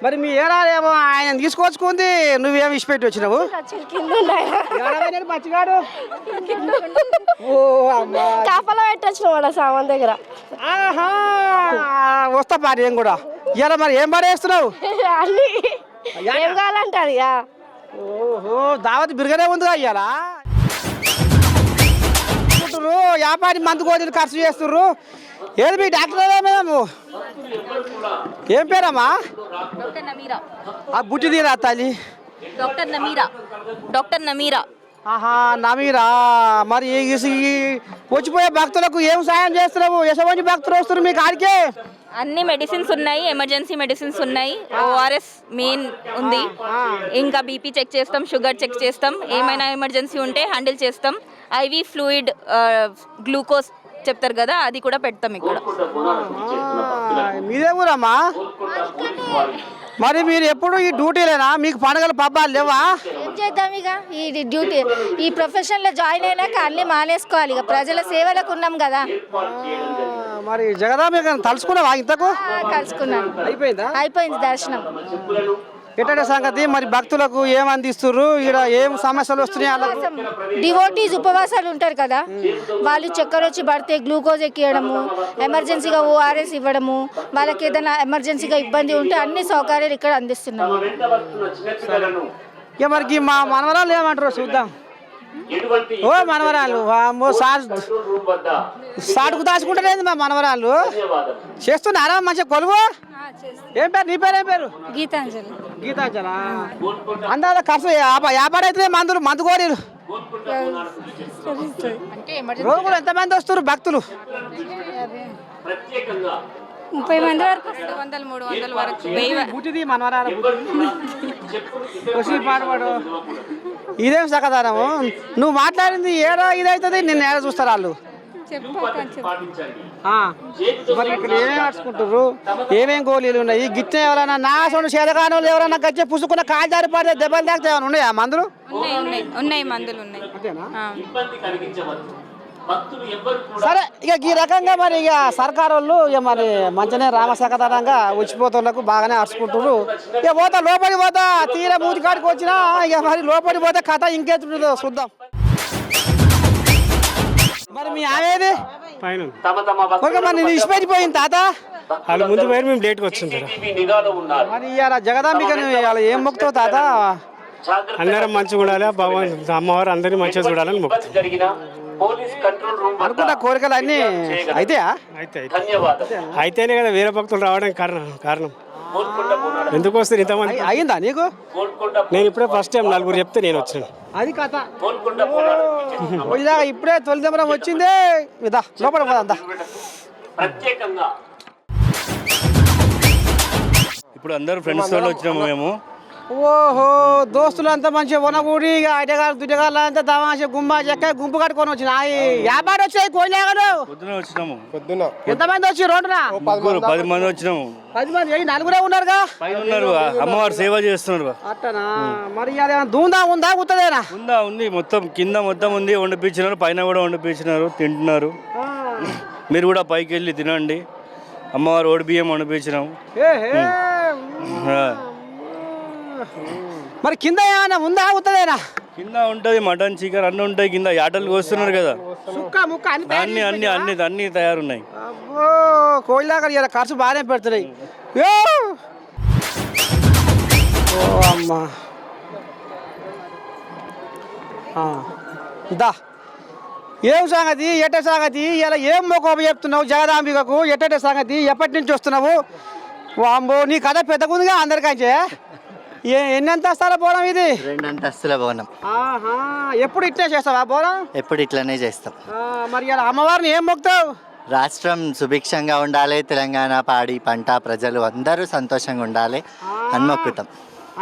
మరి మీ ఏరాలేమో ఆయన తీసుకొచ్చుకుంది, నువ్వేమి ఇచ్చిపెట్టి వచ్చినావు? పచ్చిగాడు కాపలా పెట్టొచ్చినావు వాళ్ళ సామాన్ దగ్గర. వస్తా పారి ఏం కూడా. ఇలా మరి ఏం పడేస్తున్నావు? అన్ని ఏం కావాలంటే అది. ఓహో, దావత్ బిరుగనే ఉందిగా ఇయ్యాలా? వ్యాపారి మందు కోతులు ఖర్చు చేస్తుర్రు. ఏది మీ డాక్టర్ మేము? ఏం పేరమ్మా? ఆ బుట్టి తీరా తల్లి. డాక్టర్ నమీరా. ఆహా, నమీరా. మరి వచ్చిపోయే భక్తులకు ఏం సాయం చేస్తున్నావు? యశవంతి భక్తులు వస్తున్నారు మీ కాడికే. అన్ని మెడిసిన్స్ ఉన్నాయి, ఎమర్జెన్సీ మెడిసిన్స్ ఉన్నాయి. ORS మెయిన్ ఉంది. ఇంకా బీపీ చెక్ చేస్తాం, షుగర్ చెక్ చేస్తాం, ఏమైనా ఎమర్జెన్సీ ఉంటే హ్యాండిల్ చేస్తాం. IV ఫ్లూయిడ్, గ్లూకోజ్ చెప్తారు కదా, అది కూడా పెడతాం ఇక్కడ. మీదే ఊరమ్మా? మరి మీరు ఎప్పుడు ఈ డ్యూటీలేనా? మీకు పండుగలు పబ్బాలు లేవా? ఏం చేద్దాం ఇక, ఈ డ్యూటీ ఈ ప్రొఫెషన్లో జాయిన్ అయినాక అన్ని మానేసుకోవాలి. ఇక ప్రజల సేవలకు ఉన్నాం కదా. మరి జగదాంబిక తలుచుకున్నావా ఇంతకు? కలుసుకున్నాను. అయిపోయిందా? అయిపోయింది దర్శనం. ఎట్ట సంగతి మరి? భక్తులకు ఏం అందిస్తుర్రు? ఇక్కడ ఏం సమస్యలు వస్తున్నాయి? డివోటీస్ ఉపవాసాలు ఉంటారు కదా, వాళ్ళు చక్కెర వచ్చి పడితే గ్లూకోజ్ ఎక్కియడము, ఎమర్జెన్సీగా ORS ఇవ్వడము, వాళ్ళకి ఏదైనా ఎమర్జెన్సీగా ఇబ్బంది ఉంటే అన్ని సౌకర్యాలు ఇక్కడ అందిస్తున్నాము. ఇక మరికి మా మనవరాలు ఏమంటారు చూద్దాం. ఓ మనవరాలు సాటుకు దాచుకుంటలేదు మా మనవరాలు. చేస్తున్నారా మంచిగా కొలువు? ఏం పేరు? నీ పేరు ఏం పేరు? గీతాంజలి. గీతాంజలా. అందాల ఖర్చు వ్యాపారం అయితే మందు కోరీలు రోగులు ఎంతమంది వస్తారు భక్తులు? 30 మంది వరకు 200-300 వరకు. బుట్టిది మనవరాలు పాడుపాడు. ఇదేం సకదారము? నువ్వు మాట్లాడింది ఏడా ఇదవుతుంది, నిన్ను ఏడా చూస్తారు వాళ్ళు? మరి ఇక్కడ ఏమేమి నడుచుకుంటారు, ఏమేమి గోళీలు ఉన్నాయి, గిట్ట ఎవరైనా నా సొంత చేతకాని వాళ్ళు ఎవరైనా గచ్చే పుసుకున్న కాలు జారి పడితే దెబ్బలు తాకితే ఏమైనా ఉన్నాయా మందులు? ఉన్నాయి మందులు ఉన్నాయి. సరే ఇక ఈ రకంగా మరి ఇక సర్కారు వాళ్ళు ఇక మరి మంచిగానే రామశాఖతరంగా వచ్చిపోతులకు బాగానే అరుచుకుంటారు. ఇక పోతా లోపలి పోతా తీర మూతి కాడికి వచ్చినా ఇక మరి లోపలి పోతే కథ ఇంకేతుందో చూద్దాం. మరి మీ ఆమెది పైన మరి నేను ఇచ్చిపెట్టిపోయింది తాత. వాళ్ళు ముందు పోయి మేము లేట్గా వచ్చింది. మరి ఇవాళ జగదాంబికను ఇవాళ ఏం మొక్కుతావు తాత? అందరం మంచిగా ఉండాలి, భగవాన్ అమ్మవారు అందరినీ మంచిగా చూడాలని మొక్కుతాం. అనుకున్న కోరికలు అన్నీ అయితాయా? అయితేనే కదా వేరే భక్తులు రావడానికి కారణం. ఎందుకు వస్తారు ఇంతమంది? అయిందా నీకు? నేను ఇప్పుడే ఫస్ట్ టైం నలుగురు చెప్తే నేను వచ్చాను. అది కథ. ఇప్పుడే తొలి దెబ్బరం వచ్చిందే. ఇదా లోపల పోదా. ఇప్పుడు అందరూ ఫ్రెండ్స్ తోటి వచ్చినాము మేము. ఓహో దోస్తులు అంతా మంచిగా వనగూడి ఇక అటగారు దుటగారు అంతా తమాష గుమ్మ చెక్క గుంపు కట్టుకొని వచ్చిన వ్యాపారం వచ్చాయి కోయిలాగలు. పొద్దున వచ్చినాము. ఎంతమంది వచ్చి రోడ్డునా? 10 మంది వచ్చినాము. 10 మంది నలుగురే ఉన్నారుగా. పైన ఉన్నారు, అమ్మవారు సేవ చేస్తున్నారు. అట్టనా? మరి దూందా ఉందా ఉత్తదేనా? ఉంది మొత్తం కింద మొత్తం ఉంది, వండిపించినారు, పైన కూడా వండిపించినారు, తింటున్నారు. మీరు కూడా పైకి వెళ్ళి తినండి. అమ్మవారు ఓడి బియ్యం వండిపించినాము. మరి కింద ఏమైనా ఉందా ఉత్తదేనా? కింద ఉంటుంది మటన్ చికెన్ అన్నీ ఉంటాయి. కింద యాటలు కోస్తున్నారు కదా, అన్ని తయారున్నాయి. అబ్బో కోయిలాగలు ఇలా ఖర్చు బాగానే పెడుతున్నాయి. ఓ అమ్మా దా ఏం సంగతి ఎట్ట సంగతి? ఇలా ఏం మొక్క చెప్తున్నావు జగదాంబికకు? ఎట్ట సంగతి? ఎప్పటి నుంచి వస్తున్నావు? వాంబో నీ కథ పెద్దగుందిగా అందరికంటే. ఎన్ని అంతస్తుల బోనం ఇది? 2 అంతస్తుల బోనం. ఎప్పుడు ఇట్లే చేస్తావా బోనం? ఎప్పుడు ఇట్లనే చేస్తాం. మరి ఇలా అమ్మవారిని ఏం మొక్కుతావు? రాష్ట్రం సుభిక్షంగా ఉండాలి, తెలంగాణ పాడి పంట ప్రజలు అందరూ సంతోషంగా ఉండాలి అని మొక్కుతాం.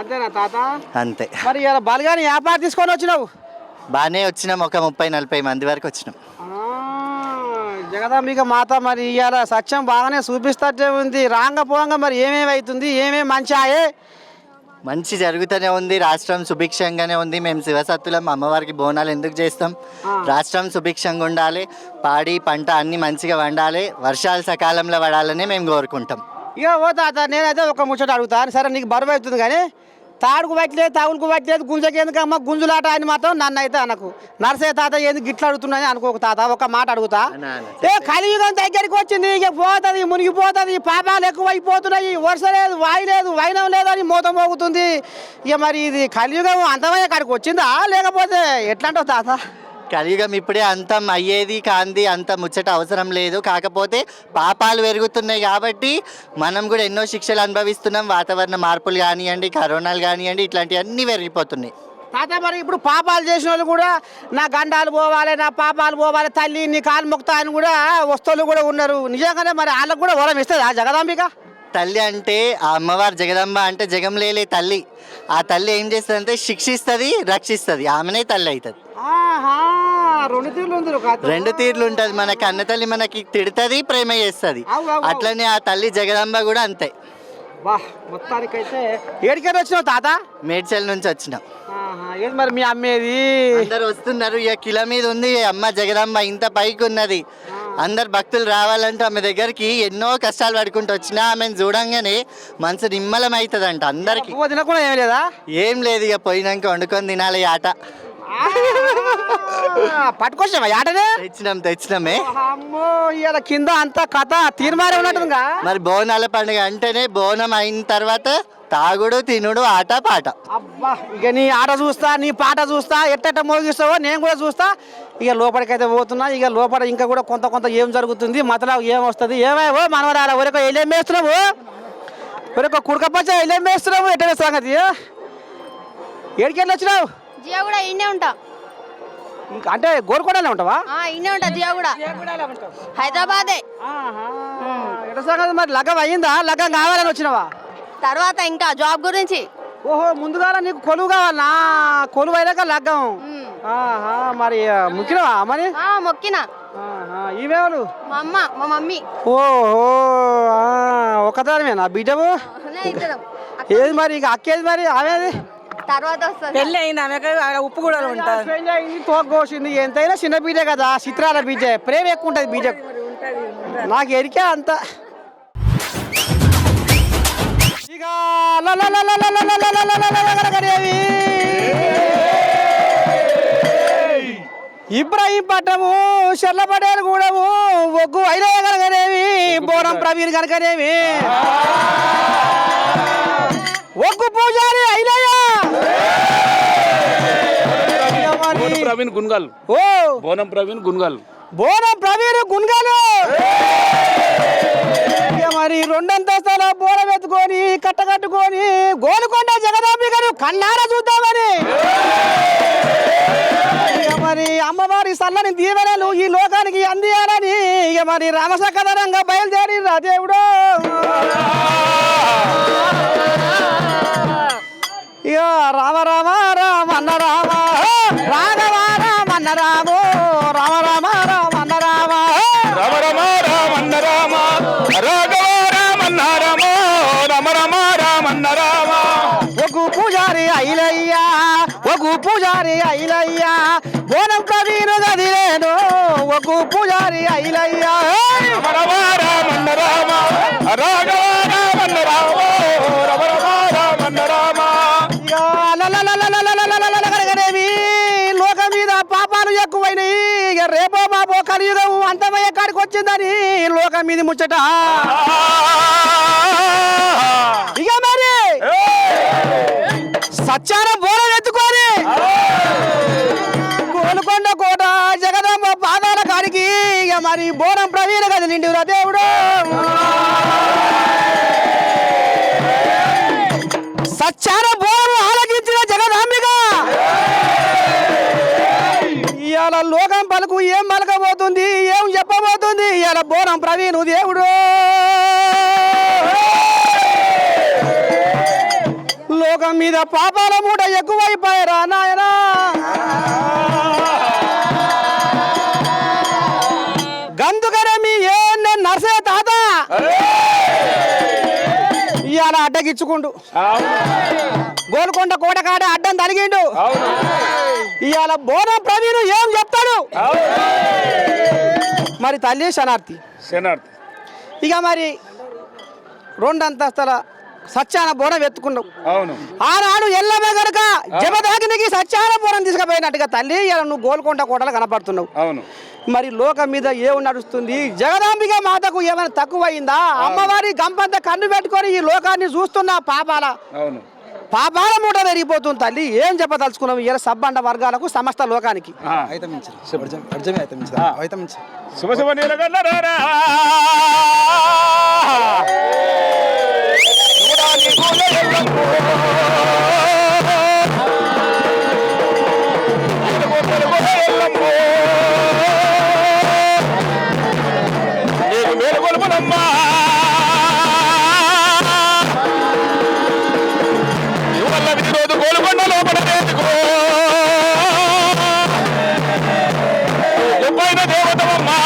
అంతేనా తాత? అంతే. మరి ఇలా బలగాని వ్యాపారం తీసుకొని వచ్చినావు? బాగానే వచ్చినాం, ఒక 30-40 మంది వరకు వచ్చినాం. జగదాంబిక మాత మరి ఇవాళ సత్యం బాగానే చూపిస్తట్టే ఉంది. రాంగ పోంగ మరి ఏమేమి అవుతుంది, ఏమేమి మంచి జరుగుతూనే ఉంది. రాష్ట్రం సుభిక్షంగానే ఉంది. మేము శివసత్తులం, అమ్మవారికి బోనాలు ఎందుకు చేస్తాం? రాష్ట్రం సుభిక్షంగా ఉండాలి, పాడి పంట అన్ని మంచిగా వండాలి, వర్షాలు సకాలంలో పడాలని మేము కోరుకుంటాం. ఇక ఓ తాత నేనైతే ఒక ముచ్చట అడుగుతాను. సరే నీకు బరువు అవుతుంది కానీ తాడుకు పట్టలేదు, తాగులకు పట్టలేదు, గుంజకి ఎందుకు అమ్మ గుంజులాట అని మాత్రం నన్ను అయితే అనకు. నర్సే తాత ఎందుకు గిట్ల అడుగుతున్నాయి అనుకోక తాత. ఒక మాట అడుగుతా. కలియుగం దగ్గరికి వచ్చింది, ఇక పోతుంది, మునిగిపోతుంది, పాపాలు ఎక్కువైపోతున్నాయి, వర్ష లేదు, వాయి లేదు, వైనం లేదు అని మూత మోగుతుంది. ఇక మరి ఇది కలియుగం అంతమయ్యే కాడికి వచ్చిందా లేకపోతే ఎట్లా అంటావు తాత? కలియుగం ఇప్పుడే అంతం అయ్యేది కాంది, అంత ముచ్చట అవసరం లేదు. కాకపోతే పాపాలు పెరుగుతున్నాయి కాబట్టి మనం కూడా ఎన్నో శిక్షలు అనుభవిస్తున్నాం. వాతావరణ మార్పులు కానివ్వండి, కరోనాలు కానివ్వండి, ఇట్లాంటివన్నీ పెరిగిపోతున్నాయి. తాత మరి ఇప్పుడు పాపాలు చేసిన వాళ్ళు కూడా నా గండాలు పోవాలి, నా పాపాలు పోవాలి, తల్లి నీ కాలు మొక్తా అని కూడా వస్తువులు కూడా ఉన్నారు. నిజంగానే మరి వాళ్ళకు కూడా వరం ఇస్తుంది ఆ జగదాంబిక? తల్లి అంటే ఆ అమ్మవారు జగదంబ అంటే జగంలేలే తల్లి. ఆ తల్లి ఏం చేస్తుంది అంటే శిక్షిస్తుంది, రక్షిస్తుంది. ఆమెనే తల్లి అవుతుంది. 2 తీర్లు ఉంటుంది. మన కన్న తల్లి మనకి తిడుతుంది, ప్రేమ చేస్తుంది. అట్లనే ఆ తల్లి జగదంబ కూడా అంతే. మొత్తానికైతే ఏడికైనా వచ్చినావు తాత? మేడ్చల్ నుంచి వచ్చినాం. మరి మీ అమ్మేది? అందరు వస్తున్నారు. ఇక కిల మీద ఉంది అమ్మ జగదంబ, ఇంత పైకి ఉన్నది. అందరు భక్తులు రావాలంటే ఆమె దగ్గరికి ఎన్నో కష్టాలు పడుకుంటూ వచ్చినా ఆమెను చూడంగానే మనసు నిమ్మలం అవుతుందంట అందరికి. ఏం లేదు, ఇక పోయినాక వండుకొని తినాలి ఆట. పట్టుకొచ్చావా ఆటనే? తెచ్చినామే. ఇలా కింద అంతా కథ తీర్మానం ఉన్నట్టుగా. మరి బోనాల పండుగ అంటేనే బోనం అయిన తర్వాత తాగుడు, తినుడు, ఆట, పాట. అబ్బా ఇక నీ ఆట చూస్తా, నీ పాట చూస్తా, ఎట్ట మోగిస్తావో నేను కూడా చూస్తా. ఇక లోపలికైతే పోతున్నా. ఇక లోపల ఇంకా కూడా కొంత ఏం జరుగుతుంది, మతలా ఏం వస్తుంది, ఏమేవో మనవరాల ఒరొక ఎల్లేం వేస్తున్నావు, ఒరొక కుడకపచ్చ ఎల్లేం వేస్తున్నావు, ఎట్ట సంగతి? ఏడికెళ్ళి వచ్చినావు? జియా కూడా ఇన్నే ఉంటా. అంటే గోల్కొండలో ఉంటావా? ఇన్నే ఉంటా. జియా కూడా హైదరాబాదే. ఎట్ట సంగతి మరి? లగ్గం అయ్యిందా? లగ్గం కావాలని వచ్చినావా? తర్వాత ఇంకా జాబ్ గురించి. ఓహో ముందుగా నీకు కొలువు కావాలనా? కొలువు అయినాక లగ్గం. మరి ముఖ్యమా మరి మొక్కిన ఈమెవరు మా అమ్మ మా మమ్మీ ఓహో ఒకదానిమేనా బిడ్డవు ఏది మరి ఇక అక్కేది మరి ఆమెది తర్వాత వస్తుంది పెళ్ళి అయింది ఆమెకు ఉప్పు కూడా ఉంటుంది పెళ్ళి అయింది తోకోసింది ఎంతైనా చిన్న బీజే కదా చిత్రాల బీజే ప్రేమ ఎక్కువ ఉంటుంది బీజ నాకు ఎరికే అంత ఇక ఇబ్రాహీం పట్టము షర్ల పటేల్ కూడము ఒగ్గు ఐలయ్య కనుకనేవి బోనం ప్రవీణ్ కనుకనేవి ఒగ్గు పూజారి ఐలయ్య ప్రవీణ్ గున్గాల్ ఓ బోనం ప్రవీణ్ గున్గాల్ బోనం ప్రవీణ్ గున్గాలు మరి రెండంతస్తుల బోనం ఎత్తుకొని కట్టకట్టుకొని గోలుకొండ జగదాంబికను కన్నారా చూద్దామని మరి అమ్మవారి సల్లని దీవెనలు ఈ లోకానికి అందియాలని ఇక మరి రామసకదనంగా బయలుదేరి రా దేవుడు ఇక రామ రామ రామన్న రామ రాఘవ రామన్న రామో రామ రామ రామన్న రామ రామ రామ రామన్న రామ రాఘవ రామన్న రామో రామ రామ రామన్న రామ ఒగ్గు పూజారి ఐలయ్య ఒగ్గు పూజారి ఐలయ్య బోనం ప్రవీణు గదిలేను ఒగ్గు పూజారి ఐలయ్య రామ రామ రామన్న రామ రాఘవ రామన్న రామో రామ రామ రామన్న రామ లోకం మీద పాపాలు ఎక్కువైనాయి ఇక రేపో బాబో కలియుగం అంతమయ్యే కాడికి వచ్చిందని లోకం మీద ముచ్చట ఇక మరి సత్యాన బోనం ఎత్తుకొని గోలుకొండ కోట జగదాంబ పాదాల కాడికి ఇక మరి బోనం ప్రవీణ గది నిండిరా దేవుడు సత్యాన బోనం ఆలకించిన జగదాంబిక ఇవాళ లోకం పలుకు ఏం పలకబోతుంది ఏం చెప్పబోతుంది ఇవాళ బోనం ప్రవీణు దేవుడు లోకం మీద పాపాల మూట ఎక్కువైపోయారా నాయనా గందుకనే మీ ఏ నర్సే తాత ఇవాళ అడ్డగిచ్చుకుండు గోల్కొండ కోటకాడ అడ్డం తరిగిండు ఇవాళ బోనం ప్రవీణు ఏం చెప్తాడు మరి తల్లి శనార్థి ఇక మరి రెండంతస్తుల సత్యాన బోనం ఎత్తుకున్నావు అవును ఆనాడు ఎల్లమే గనక జమదాగినికి సత్యాన బోనం తీసుకుపోయినట్టుగా తల్లి ఇలా నువ్వు గోల్కొండ కోటలు కనపడుతున్నావు అవును మరి లోకం మీద ఏం నడుస్తుంది జగదాంబిక మాతకు ఏమైనా తక్కువైందా అమ్మవారి గంపంత కన్ను పెట్టుకొని ఈ లోకాన్ని చూస్తున్నా అవును పాపాల మూట పెరిగిపోతుంది తల్లి ఏం చెప్పదలుచుకున్నావు ఇలా సబ్బండ వర్గాలకు సమస్త లోకానికి శుభ శుభ నీలగంధరారా నీకు మేలు కొలుపునమ్మా ఇవల్ల విరోధు గోలుకొండ లోపల నేర్చుకో గొప్పైన దేవతమమ్మా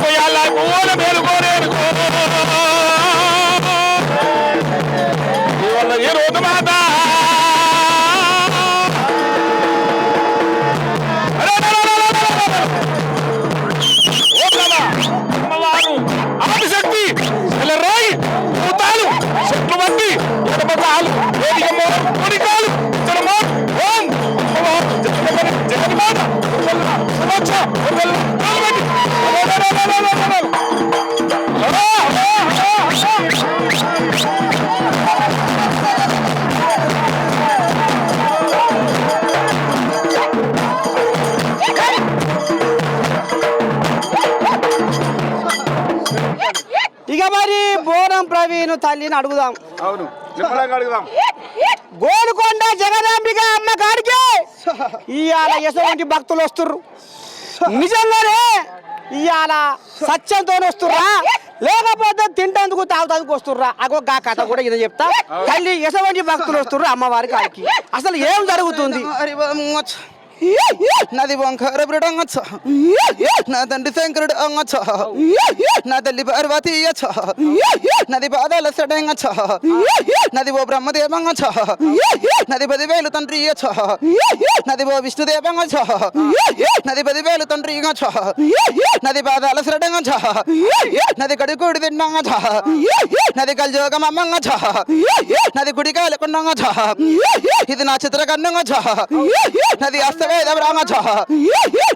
పోయాల పూల మేలుకోరేనుకో ఇవల్ల ఈ రోజు మాత అమ్మవారు ఆదిశక్తి రాయి భూతాలు శక్తులు వంటి ఎడమగాలు వేదికమో కొనికాలు ఇతరమో ఓం అమ్మవారు జగన్మాత సమక్ష ఇక మరి బోనం ప్రవీణ్ తల్లిని అడుగుదాం అవును అడుగుదాం గోలుకొండ జగదాంబిక అమ్మ కాడికి ఇవాళ ఎటువంటి భక్తులు వస్తుర్రు నిజంగానే ఇవాళ సత్యంతో వస్తుర్రా లేకపోతే తింటందుకు తాగుతానికి వస్తుర్రా అగో గా కథ కూడా ఇది చెప్తా తల్లి ఎసవంటి భక్తులు వస్తుర్రు అమ్మవారి కాడికి అసలు ఏం జరుగుతుంది నాది వంకర బ్రిడంగచ్చ నా తండ్రి శంకరుడు అంగచ్చ నా తల్లి పార్వతి అచ్చ నది పాదాల సడంగచ్చ నది ఓ బ్రహ్మదేవంగచ్చ నది 10,000 తండ్రి అచ్చ నది ఓ విష్ణుదేవంగచ్చ నది 10,000 తండ్రి గచ్చ నది పాదాల సడంగచ్చ నది కడుకుడి తిండంగచ్చ నది కల్జోగం అమ్మంగచ్చ నది గుడికాయల కొండంగచ్చ ఇది నా చిత్రకన్నంగచ్చ నది అస్త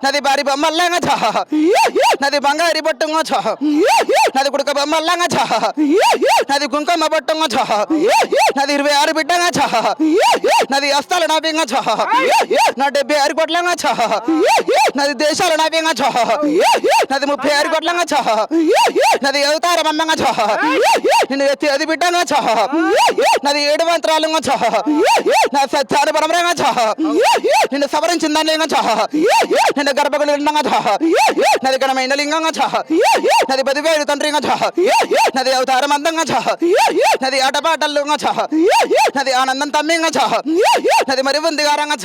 నది బారి బొమ్మల్లంగా నది బంగారి బొట్టంగా నది కుడుక బొమ్మల్లంగా నది కుంకుమ బొట్టంగా నది 26 బిడ్డంగా నది అస్తాల నాపింగా నా 76 కోట్లంగా నది దేశాల నాపింగా నది 36 కోట్లంగా నది అవతార బొమ్మంగా నిన్ను ఎత్తి అది బిడ్డంగా నది 7 మంత్రాలుగా నా సత్యాన పరమరంగా నిన్ను సవరించిందని నిన్ను గర్భగుడి నది ఘనమైన లింగంగా నది 10,000 తండ్రిగా నది అవతారం అందంగా నది ఆటపాటల్లుగా నది ఆనందం తమ్మింగా నది మరి ఉందిగారంగా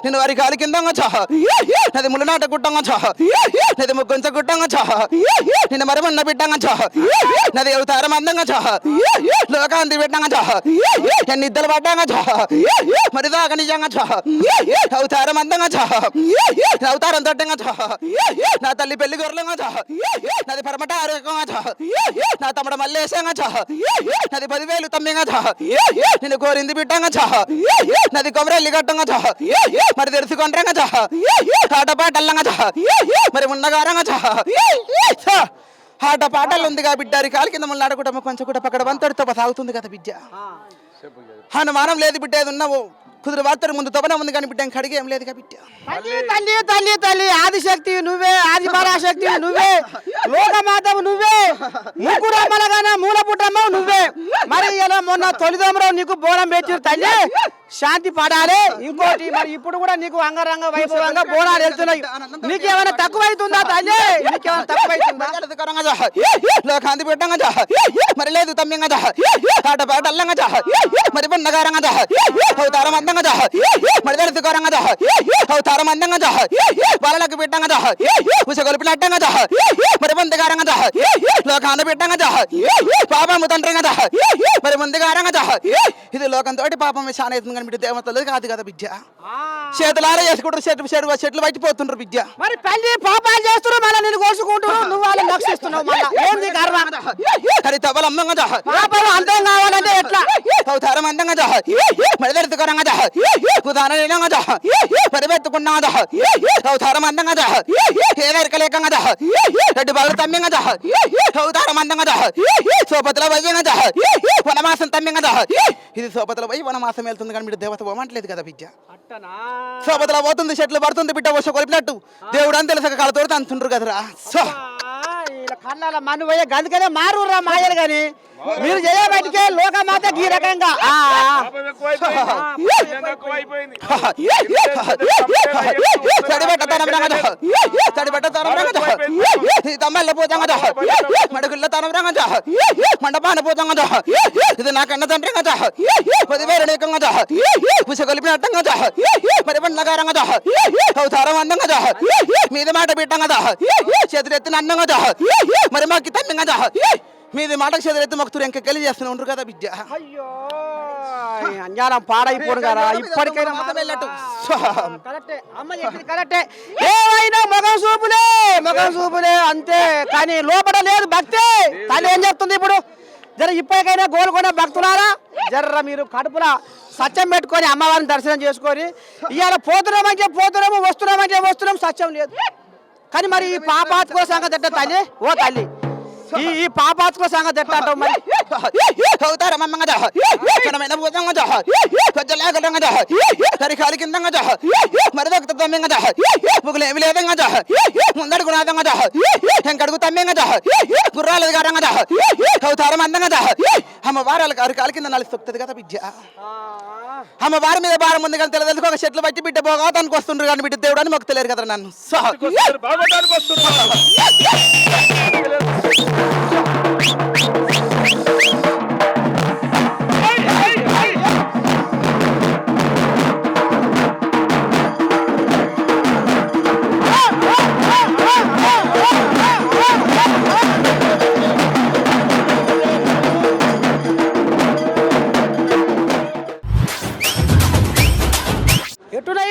నిన్ను వారి గాలి కిందంగా నది ముళ్ళనాట గుట్టంగా నది ముగ్గుంచ గుట్టంగా నిన్ను మరి ఉన్న బిడ్డంగా నది అవతారం అందంగా లోకాంతి బిడ్డంగా ఎన్ని ఇద్దరు పడ్డంగా మరి దాకా నిజంగా అవతారం అందంగా అవతారం తట్టంగా నా తల్లి పెళ్లి గొర్రెలంగా నాది పరమట ఆరోగ్యంగా నా తమ్ముడు మల్లేశంగా నాది 10,000 తమ్మింగా నేను కోరింది బిడ్డంగా నాది కొమరెల్లి గట్టంగా మరి తెలుసుకుంటాంగా ఆటపాటల్లంగా మరి ఉన్నగారంగా ఆటపాటలు ఉందిగా బిడ్డారి కాలి కింద ముళ్ళు ఆడకుండా కొంచెం కూడా పక్కడ వంతడితో సాగుతుంది కదా బిడ్డ హనుమానం లేదు బిడ్డ ఏది ఉన్నావు కుదురు వార్తలు ముందు తొబన ఉంది కానీ బిడ్డ కడిగి ఏం లేదు బిడ్డ తల్లి తల్లి తల్లి తల్లి ఆదిశక్తి నువ్వే ఆది పరాశక్తి నువ్వే లోకమాతవు నువ్వే ముగ్గురు అమ్మలగానే మూల పుట్టమ్మవు నువ్వే మరి ఇలా మొన్న తొలిదోమరావు నీకు బోనం పెట్టిరు తల్లి శాంతి పడాలి ఇంకోటి మరి ఇప్పుడు కూడా నీకు అంగరంగ వైభవంగా బోనాలు వెళ్తున్నాయి నీకేమైనా తక్కువ అవుతుందా తల్లి నీకేమైనా తక్కువ అవుతుందా లోకాంతి బిడ్డంగా మరి లేదు తమ్మింగా ఆటపాట అల్లంగా మరి పండగారంగా అవతారం అందంగా మరి తెలుసుకోరంగా అవతారం అందంగా బాలలకు బిడ్డంగా ఉసగొలిపినట్టంగా మరి ముందుగారంగా లోకాంత బిడ్డంగా పాపము తండ్రిగా మరి ముందుగారంగా ఇది లోకంతో పాపం చాలా అవుతుంది కానీ బిడ్డ దేవతలు కాదు కదా బిడ్డ చేతులారా చేసుకుంటారు చెట్లు పట్టిపోతుండ్రు బిడ్డ మరి పల్లి పాపాలు చేస్తున్నారు మళ్ళీ నేను కోసుకుంటున్నావు నువ్వు వాళ్ళని రక్షిస్తున్నావు మళ్ళీ ఏంది గర్వ కరి తవ్వలు అమ్మంగా పాపం అంతం కావాలంటే ఎట్లా అవతారం అందంగా మరి తెలుసుకోరంగా ఉదాహరణ మరి పెట్టుకున్నాగా అవతారం అందంగా ఏదరికలేకంగా రెడ్డి బాగులు తమ్మింగా అవతారం అందంగా సోపతుల వైద్యంగా వనమాసం తమ్మింగా ఇది సోపతుల పోయి వనమాసం వెళ్తుంది కానీ బిడ్డ దేవత పోమంటలేదు కదా బిడ్డ సోపతుల పోతుంది చెట్లు పడుతుంది బిడ్డ వర్షం కొలిపినట్టు దేవుడు అని తెలుసక కాళ్ళతోటి అంటుండ్రు కదరా కళ్ళ మన్ను పోయే గందుకనే మారురా మాయలు గాని మీరు చేయబట్టికే లోకమాత ఈ రకంగా తమ్మల్ల పోతాంగా మడుగుల్ల తనవరంగా మండపాన పోతాంగా ఇది నా కన్న తండ్రి కదా 10,000 నీకంగా పుష కలిపినట్టంగా మరి పండగారంగా అవతారం అందంగా మీద మాట బిడ్డంగా చేతులెత్తిన అందంగా మరి మాకు తమ్మింగా మీది మాటకు చేతులెత్తి మొక్కుతురు ఇంకా గెలి చేస్తూనే ఉండరు కదా బిడ్డ అజ్ఞానం పాడైపోను కదా ఇప్పటికైనా మతం వెళ్ళట్టు కరెక్టే అమ్మ చెప్పింది కరెక్టే ఏమైనా మగం చూపులే అంతే కానీ లోపల లేదు భక్తి తల్లి ఏం చెప్తుంది ఇప్పుడు జర ఇప్పటికైనా గోల్కొండ భక్తులారా జర్ర మీరు కడుపులా సత్యం పెట్టుకొని అమ్మవారిని దర్శనం చేసుకొని ఇవాళ పోతున్నాము వస్తున్నాం సత్యం లేదు కానీ మరి ఈ పాపాత్కో సంగతి ఎట్ట తల్లి ఓ తల్లి ఈ పాపాత్కో సంగతి ఎట్ట అంటావు మరి అవతారం అమ్మంగా పోతాంగా కొద్దిగా సరికాలి కిందంగా మరి దొక్క తమ్మింగా పుగులు ఏమి లేదంగా ముందడుగు నాదంగా ఎంకడుగు తమ్మింగా గుర్రాలు గారంగా అవతారం అందంగా అమ్మవారాలు కాలి కింద నలిసి తొక్కుతుంది కదా బిడ్డ అమ్మవారి మీద భారం ఉంది కానీ తెలుసుకో ఒక చెట్లు బట్టి బిడ్డ పోగొతానికి వస్తుండ్రు కానీ బిడ్డ దేవుడు అని మొక్కు తెలియదు కదా నన్ను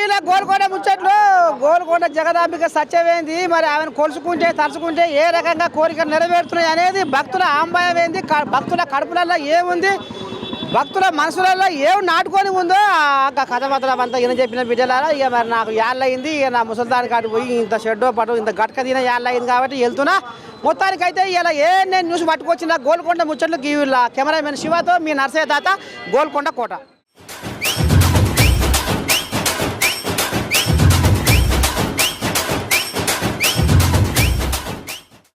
ఇలా గోల్కొండ ముచ్చట్లు. గోల్కొండ జగదాంబిక సత్యమేంది, మరి ఆమెను కొలుసుకుంటే తలుచుకుంటే ఏ రకంగా కోరిక నెరవేరుతున్నాయి అనేది భక్తుల ఆంబాయం ఏంది, భక్తుల కడుపులలో ఏముంది, భక్తుల మనసులలో ఏం నాటుకొని ఉందో ఆ కథ మాత్రం అంతా ఈయన చెప్పిన బిడ్డలారా. ఇక మరి నాకు యాళ్ళయింది, ఇక నా ముసలిదాని కాడికి పోయి ఇంత షెడ్డో పట్టు ఇంత గట్క తిన యాళ్ళయింది కాబట్టి వెళ్తున్నా. మొత్తానికైతే ఇలా నేను న్యూస్ పట్టుకొచ్చిన గోల్కొండ ముచ్చట్లు కెమెరామెన్ శివతో మీ నర్సయ్య తాత, గోల్కొండ కోట.